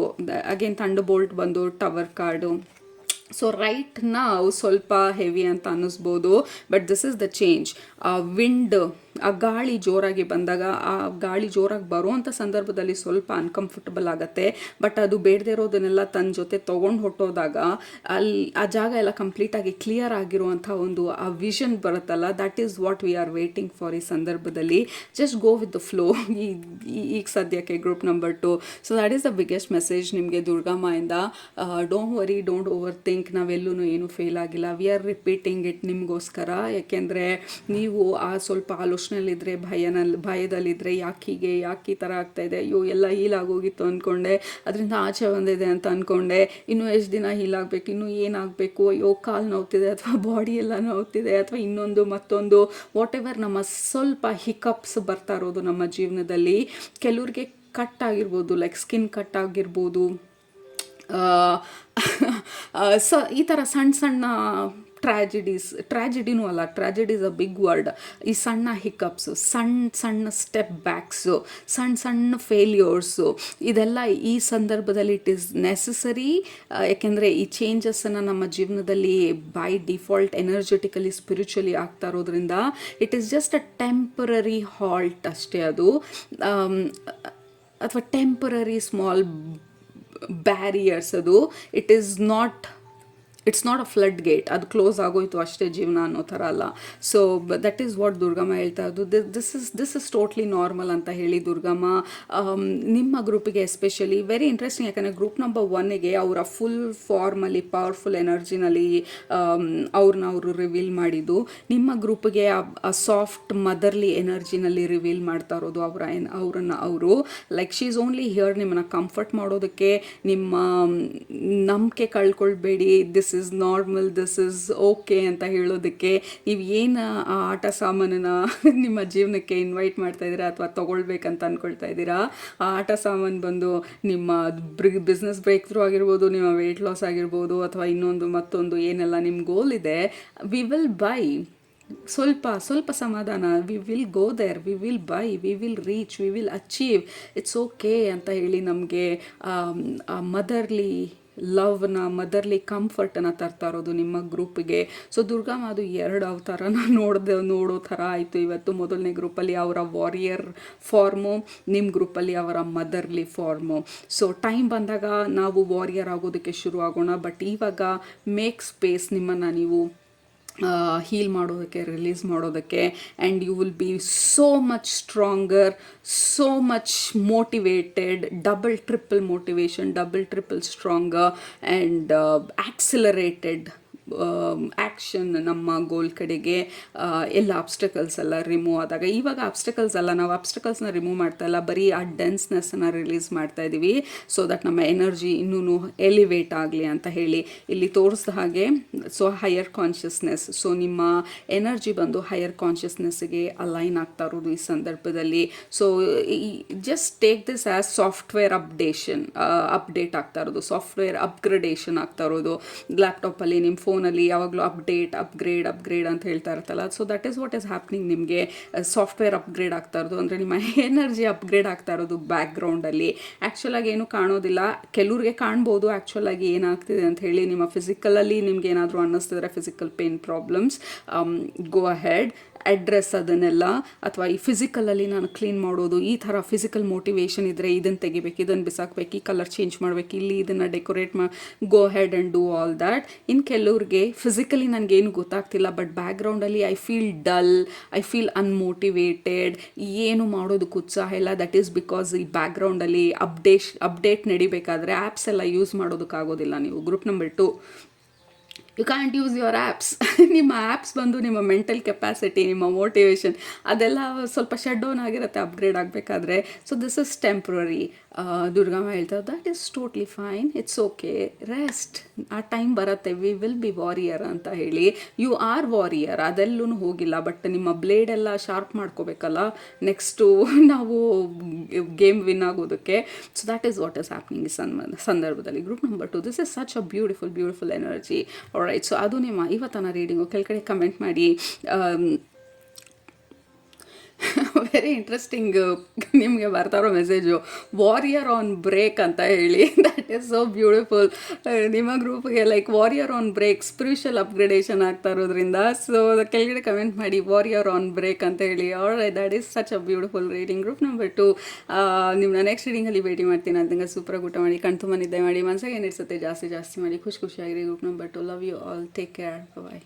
ಅಗೇನ್ ಥಂಡರ್ಬೋಲ್ಟ್ ಬಂದು ಟವರ್ ಕಾರ್ಡು. ಸೊ ರೈಟ್ ನಾವು ಸ್ವಲ್ಪ ಹೆವಿ ಅಂತ ಅನ್ನಿಸ್ಬೋದು, but this is the change. Wind, ಆ ಗಾಳಿ ಜೋರಾಗಿ ಬಂದಾಗ, ಆ ಗಾಳಿ ಜೋರಾಗಿ ಬರುವಂಥ ಸಂದರ್ಭದಲ್ಲಿ ಸ್ವಲ್ಪ ಅನ್ಕಂಫರ್ಟಬಲ್ ಆಗುತ್ತೆ. ಬಟ್ ಅದು ಬೇಡದೇ ಇರೋದನ್ನೆಲ್ಲ ತನ್ನ ಜೊತೆ ತೊಗೊಂಡು ಹೊಟ್ಟೋದಾಗ ಅಲ್ಲಿ ಆ ಜಾಗ ಎಲ್ಲ ಕಂಪ್ಲೀಟಾಗಿ ಕ್ಲಿಯರ್ ಆಗಿರುವಂಥ ಒಂದು ಆ ವಿಷನ್ ಬರುತ್ತಲ್ಲ, that is what we are waiting for ಈ ಸಂದರ್ಭದಲ್ಲಿ. Just go with the flow. ಈಗ ಸದ್ಯಕ್ಕೆ group number 2. So that is the biggest message ನಿಮಗೆ ದುರ್ಗಮ್ಮಯಿಂದ. Don't worry, don't overthink. ನಾವೆಲ್ಲೂ ಏನು ಫೇಲ್ ಆಗಿಲ್ಲ, ವಿ ಆರ್ ರಿಪೀಟಿಂಗ್ ಇಟ್ ನಿಮಗೋಸ್ಕರ. ಯಾಕೆಂದರೆ ನೀವು ಆ ಸ್ವಲ್ಪ ಆಲೋಚನೆಯಲ್ಲಿದ್ದರೆ, ಭಯದಲ್ಲಿದ್ದರೆ, ಯಾಕೆ ಈ ಥರ ಆಗ್ತಾಯಿದೆ, ಅಯ್ಯೋ ಎಲ್ಲ ಹೀಲಾಗೋಗಿತ್ತು ಅಂದ್ಕೊಂಡೆ, ಅದರಿಂದ ಆಚೆ ಬಂದಿದೆ ಅಂತ ಅಂದ್ಕೊಂಡೆ, ಇನ್ನೂ ಎಷ್ಟು ದಿನ ಹೀಲಾಗಬೇಕು, ಇನ್ನೂ ಏನಾಗಬೇಕು, ಅಯ್ಯೋ ಕಾಲು ನೋವ್ತಿದೆ ಅಥವಾ ಬಾಡಿ ಎಲ್ಲ ನೋವ್ತಿದೆ ಅಥವಾ ಇನ್ನೊಂದು ಮತ್ತೊಂದು ವಾಟ್ ಎವರ್ ನಮ್ಮ ಸ್ವಲ್ಪ ಹಿಕಪ್ಸ್ ಬರ್ತಾ ಇರೋದು ನಮ್ಮ ಜೀವನದಲ್ಲಿ. ಕೆಲವ್ರಿಗೆ ಕಟ್ ಆಗಿರ್ಬೋದು, ಲೈಕ್ ಸ್ಕಿನ್ ಕಟ್ ಆಗಿರ್ಬೋದು. ಈ ಥರ ಸಣ್ಣ ಟ್ರ್ಯಾಜಿಡಿನೂ ಅಲ್ಲ, tragedy is a big word. ಈ ಸಣ್ಣ ಹಿಕಪ್ಸು, ಸಣ್ಣ ಸ್ಟೆಪ್ ಬ್ಯಾಕ್ಸು, ಸಣ್ಣ ಫೇಲ್ಯೂರ್ಸು, ಇದೆಲ್ಲ ಈ ಸಂದರ್ಭದಲ್ಲಿ ಇಟ್ ಈಸ್ ನೆಸಸರಿ. ಯಾಕೆಂದರೆ ಈ ಚೇಂಜಸ್ಸನ್ನು ನಮ್ಮ ಜೀವನದಲ್ಲಿ ಬೈ ಡಿಫಾಲ್ಟ್ ಎನರ್ಜೆಟಿಕಲಿ, ಸ್ಪಿರಿಚುವಲಿ ಆಗ್ತಾ ಇರೋದ್ರಿಂದ it is just a temporary halt ಅಷ್ಟೇ ಅದು, ಅಥವಾ ಟೆಂಪರರಿ ಸ್ಮಾಲ್ ಬ್ಯಾರಿಯರ್ಸ್ ಅದು. It's not a flood gate, ಅದು ಕ್ಲೋಸ್ ಆಗೋಯ್ತು ಅಷ್ಟೇ ಜೀವನ ಅನ್ನೋ ಥರ ಅಲ್ಲ. So that is what Durgamma ಹೇಳ್ತಾ ಇದ್ದು. ದಿಸ್ ಇಸ್ ಟೋಟ್ಲಿ ನಾರ್ಮಲ್ ಅಂತ ಹೇಳಿ ದುರ್ಗಮ್ಮ ನಿಮ್ಮ ಗ್ರೂಪಿಗೆ ಎಸ್ಪೆಷಲಿ ವೆರಿ ಇಂಟ್ರೆಸ್ಟಿಂಗ್. ಯಾಕಂದರೆ ಗ್ರೂಪ್ ನಂಬರ್ 1ಗೆ ಅವರ ಫುಲ್ ಫಾರ್ಮಲ್ಲಿ, ಪವರ್ಫುಲ್ ಎನರ್ಜಿನಲ್ಲಿ ಅವರು ರಿವೀಲ್ ಮಾಡಿದ್ದು. ನಿಮ್ಮ ಗ್ರೂಪಿಗೆ ಆ ಸಾಫ್ಟ್ ಮದರ್ಲಿ ಎನರ್ಜಿನಲ್ಲಿ ರಿವೀಲ್ ಮಾಡ್ತಾ ಇರೋದು ಅವರು like she is only here ನಿಮ್ಮನ್ನು ಕಂಫರ್ಟ್ ಮಾಡೋದಕ್ಕೆ. ನಿಮ್ಮ ನಂಬಿಕೆ ಕಳ್ಕೊಳ್ಬೇಡಿ, this is normal, this is okay ಅಂತ ಹೇಳೋದಕ್ಕೆ ನೀವು ಏನು ಆ ಆಟ ಸಾಮಾನನ್ನ ನಿಮ್ಮ ಜೀವನಕ್ಕೆ ಇನ್ವೈಟ್ ಮಾಡ್ತಾ ಇದ್ದೀರಾ ಅಥವಾ ತೊಗೊಳ್ಬೇಕಂತ ಅಂದ್ಕೊಳ್ತಾ ಇದ್ದೀರಾ, ಆ ಆಟ ಸಾಮಾನು ಬಂದು ನಿಮ್ಮ ಬಿಸ್ನೆಸ್ ಬ್ರೇಕ್ ಥ್ರೂ ಆಗಿರ್ಬೋದು, ನಿಮ್ಮ ವೆಯ್ಟ್ ಲಾಸ್ ಆಗಿರ್ಬೋದು, ಅಥವಾ ಇನ್ನೊಂದು ಮತ್ತೊಂದು ಏನೆಲ್ಲ ನಿಮ್ಮ ಗೋಲ್ ಇದೆ, ವಿ ವಿಲ್ ಬೈ. ಸ್ವಲ್ಪ ಸಮಾಧಾನ, we will go there, we will buy, we will reach, we will achieve, it's okay ಅಂತ ಹೇಳಿ ನಮಗೆ ಮದರ್ಲಿ ಲವ್ನ, ಮದರ್ಲಿ ಕಂಫರ್ಟನ್ನು ತರ್ತಾ ಇರೋದು ನಿಮ್ಮ ಗ್ರೂಪಿಗೆ. ಸೊ ದುರ್ಗಮ್ಮ ಅದು 2 ಅವತಾರನ ನೋಡೋ ಥರ ಆಯಿತು ಇವತ್ತು. ಮೊದಲನೇ ಗ್ರೂಪಲ್ಲಿ ಅವರ ವಾರಿಯರ್ ಫಾರ್ಮು, ನಿಮ್ಮ ಗ್ರೂಪಲ್ಲಿ ಅವರ ಮದರ್ಲಿ ಫಾರ್ಮು. ಸೊ ಟೈಮ್ ಬಂದಾಗ ನಾವು ವಾರಿಯರ್ ಆಗೋದಕ್ಕೆ ಶುರು ಆಗೋಣ. ಬಟ್ ಇವಾಗ ಮೇಕ್ ಸ್ಪೇಸ್, ನಿಮ್ಮನ್ನು ನೀವು ಹೀಲ್ ಮಾಡೋದಕ್ಕೆ, ರಿಲೀಸ್ ಮಾಡೋದಕ್ಕೆ. And you will be so much stronger, so much motivated, double triple motivation, double triple stronger and accelerated action ನಮ್ಮ ಗೋಲ್ ಕಡೆಗೆ. ಎಲ್ಲ ಅಬ್ಸ್ಟಕಲ್ಸ್ ಎಲ್ಲ ರಿಮೂವ್ ಆದಾಗ, ಇವಾಗ ಅಬ್ಸ್ಟಕಲ್ಸ್ ಅಲ್ಲ, ನಾವು ಅಬ್ಸ್ಟಕಲ್ಸ್ನ ರಿಮೂವ್ ಮಾಡ್ತಾ ಇಲ್ಲ, ಬರೀ ಆ ಡೆನ್ಸ್ನೆಸ್ಸನ್ನು ರಿಲೀಸ್ ಮಾಡ್ತಾ ಇದ್ದೀವಿ. ಸೊ ದಟ್ ನಮ್ಮ ಎನರ್ಜಿ ಇನ್ನೂ ಎಲಿವೇಟ್ ಆಗಲಿ ಅಂತ ಹೇಳಿ ಇಲ್ಲಿ ತೋರಿಸಿದ ಹಾಗೆ. ಸೊ ಹೈಯರ್ ಕಾನ್ಷಿಯಸ್ನೆಸ್, ಸೊ ನಿಮ್ಮ ಎನರ್ಜಿ ಬಂದು ಹೈಯರ್ ಕಾನ್ಷಿಯಸ್ನೆಸ್ಗೆ ಅಲೈನ್ ಆಗ್ತಾ ಇರೋದು ಈ ಸಂದರ್ಭದಲ್ಲಿ. So just take this as software update ಆಗ್ತಾ ಇರೋದು, ಸಾಫ್ಟ್ವೇರ್ ಅಪ್ಗ್ರೇಡೇಷನ್ ಆಗ್ತಾ ಇರೋದು. ಲ್ಯಾಪ್ಟಾಪಲ್ಲಿ, ನಿಮ್ಮ ಫೋನಲ್ಲಿ ಯಾವಾಗಲೂ ಅಪ್ಗ್ರೇಡ್ ಅಂತ ಹೇಳ್ತಾ ಇರ್ತಲ್ಲ. So that is what is happening. ನಿಮಗೆ ಸಾಫ್ಟ್ವೇರ್ ಅಪ್ಗ್ರೇಡ್ ಆಗ್ತಾ ಇರೋದು ಅಂದರೆ ನಿಮ್ಮ ಎನರ್ಜಿ ಅಪ್ಗ್ರೇಡ್ ಆಗ್ತಾ ಇರೋದು ಬ್ಯಾಕ್ಗ್ರೌಂಡಲ್ಲಿ. ಆ್ಯಕ್ಚುಲಾಗಿ ಏನು ಕಾಣೋದಿಲ್ಲ, ಕೆಲವ್ರಿಗೆ ಕಾಣ್ಬೋದು ಆ್ಯಕ್ಚುಲಾಗಿ ಏನಾಗ್ತಿದೆ ಅಂತ ಹೇಳಿ. ನಿಮ್ಮ ಫಿಸಿಕಲಲ್ಲಿ ನಿಮ್ಗೆ ಏನಾದರೂ ಅನ್ನಿಸ್ತಿದ್ರೆ, physical pain problems, go ahead, address ಅದನ್ನೆಲ್ಲ. ಅಥವಾ ಈ ಫಿಸಿಕಲಲ್ಲಿ ನಾನು ಕ್ಲೀನ್ ಮಾಡೋದು, ಈ ಥರ ಫಿಸಿಕಲ್ ಮೋಟಿವೇಶನ್ ಇದ್ದರೆ ಇದನ್ನು ತೆಗಿಬೇಕು, ಇದನ್ನು ಬಿಸಾಕಬೇಕು, ಈ ಕಲರ್ ಚೇಂಜ್ ಮಾಡಬೇಕು, ಇಲ್ಲಿ ಇದನ್ನು decorate go ahead and do all that. ಇನ್ನು ಕೆಲವ್ರಿಗೆ ಫಿಸಿಕಲಿ ನನಗೇನು ಗೊತ್ತಾಗ್ತಿಲ್ಲ, ಬಟ್ ಬ್ಯಾಕ್ಗ್ರೌಂಡಲ್ಲಿ I feel dull, I feel unmotivated, ಏನು ಮಾಡೋದಕ್ಕೆ ಉತ್ಸಾಹ ಇಲ್ಲ. ದಟ್ ಈಸ್ ಬಿಕಾಸ್ ಈ ಬ್ಯಾಕ್ಗ್ರೌಂಡಲ್ಲಿ ಅಪ್ಡೇಟ್ ನಡಿಬೇಕಾದ್ರೆ ಆ್ಯಪ್ಸ್ ಎಲ್ಲ ಯೂಸ್ ಮಾಡೋದಕ್ಕಾಗೋದಿಲ್ಲ. ನೀವು group number 2, you can't use your apps. ನಿಮ್ಮ ಆ್ಯಪ್ಸ್ ಬಂದು ನಿಮ್ಮ ಮೆಂಟಲ್ ಕೆಪಾಸಿಟಿ, ನಿಮ್ಮ ಮೋಟಿವೇಶನ್ ಅದೆಲ್ಲ ಸ್ವಲ್ಪ ಶಟ್ ಡೌನ್ ಆಗಿರುತ್ತೆ ಅಪ್ಗ್ರೇಡ್ ಆಗಬೇಕಾದ್ರೆ. So this is temporary. Durgamma ಹೇಳ್ತಾರೆ that is totally fine, it's okay, rest, ಆ ಟೈಮ್ ಬರುತ್ತೆ, ವಿ ವಿಲ್ ಬಿ ವಾರಿಯರ್ ಅಂತ ಹೇಳಿ. ಯು ಆರ್ ವಾರಿಯರ್, ಅದೆಲ್ಲೂ ಹೋಗಿಲ್ಲ. ಬಟ್ ನಿಮ್ಮ ಬ್ಲೇಡೆಲ್ಲ ಶಾರ್ಪ್ ಮಾಡ್ಕೋಬೇಕಲ್ಲ ನೆಕ್ಸ್ಟು ನಾವು ಗೇಮ್ ವಿನ್ ಆಗೋದಕ್ಕೆ. So that is what is happening ಈ ಸಂದರ್ಭದಲ್ಲಿ. Group number 2, this is such a beautiful energy. All right, so ಅದು ನಿಮ್ಮ ಇವತ್ತನ ರೀಡಿಂಗು. ಕೆಳಗಡೆ ಕಮೆಂಟ್ ಮಾಡಿ. ವೆರಿ ಇಂಟ್ರೆಸ್ಟಿಂಗ್ ನಿಮಗೆ ಬರ್ತಾರೋ ಮೆಸೇಜು, ವಾರಿಯರ್ ಆನ್ ಬ್ರೇಕ್ ಅಂತ ಹೇಳಿ. That is so beautiful. ನಿಮ್ಮ ಗ್ರೂಪ್ಗೆ like warrior on break, spiritual upgradation ಆಗ್ತಾ ಇರೋದ್ರಿಂದ. ಸೊ ಕೆಳಗಡೆ ಕಮೆಂಟ್ ಮಾಡಿ ವಾರಿಯರ್ ಆನ್ ಬ್ರೇಕ್ ಅಂತ ಹೇಳಿ. All right, that is such a beautiful reading. Group number 2, ನಿಮ್ಮನ್ನ ನೆಕ್ಸ್ಟ್ ರೀಡಿಂಗಲ್ಲಿ ಭೇಟಿ ಮಾಡ್ತೀನಿ. ಅಂತಂಗೆ ಸೂಪರಾಗಿ ಊಟ ಮಾಡಿ, ಕಣ್ತುಂಬ ನಿದ್ದೆ ಮಾಡಿ, ಮನಸ್ಸಿಗೆ ಏನಿಡ್ಸುತ್ತೆ ಜಾಸ್ತಿ ಮಾಡಿ, ಖುಷಿಯಾಗಿರಿ. Group number 2, love you all, take care, bye.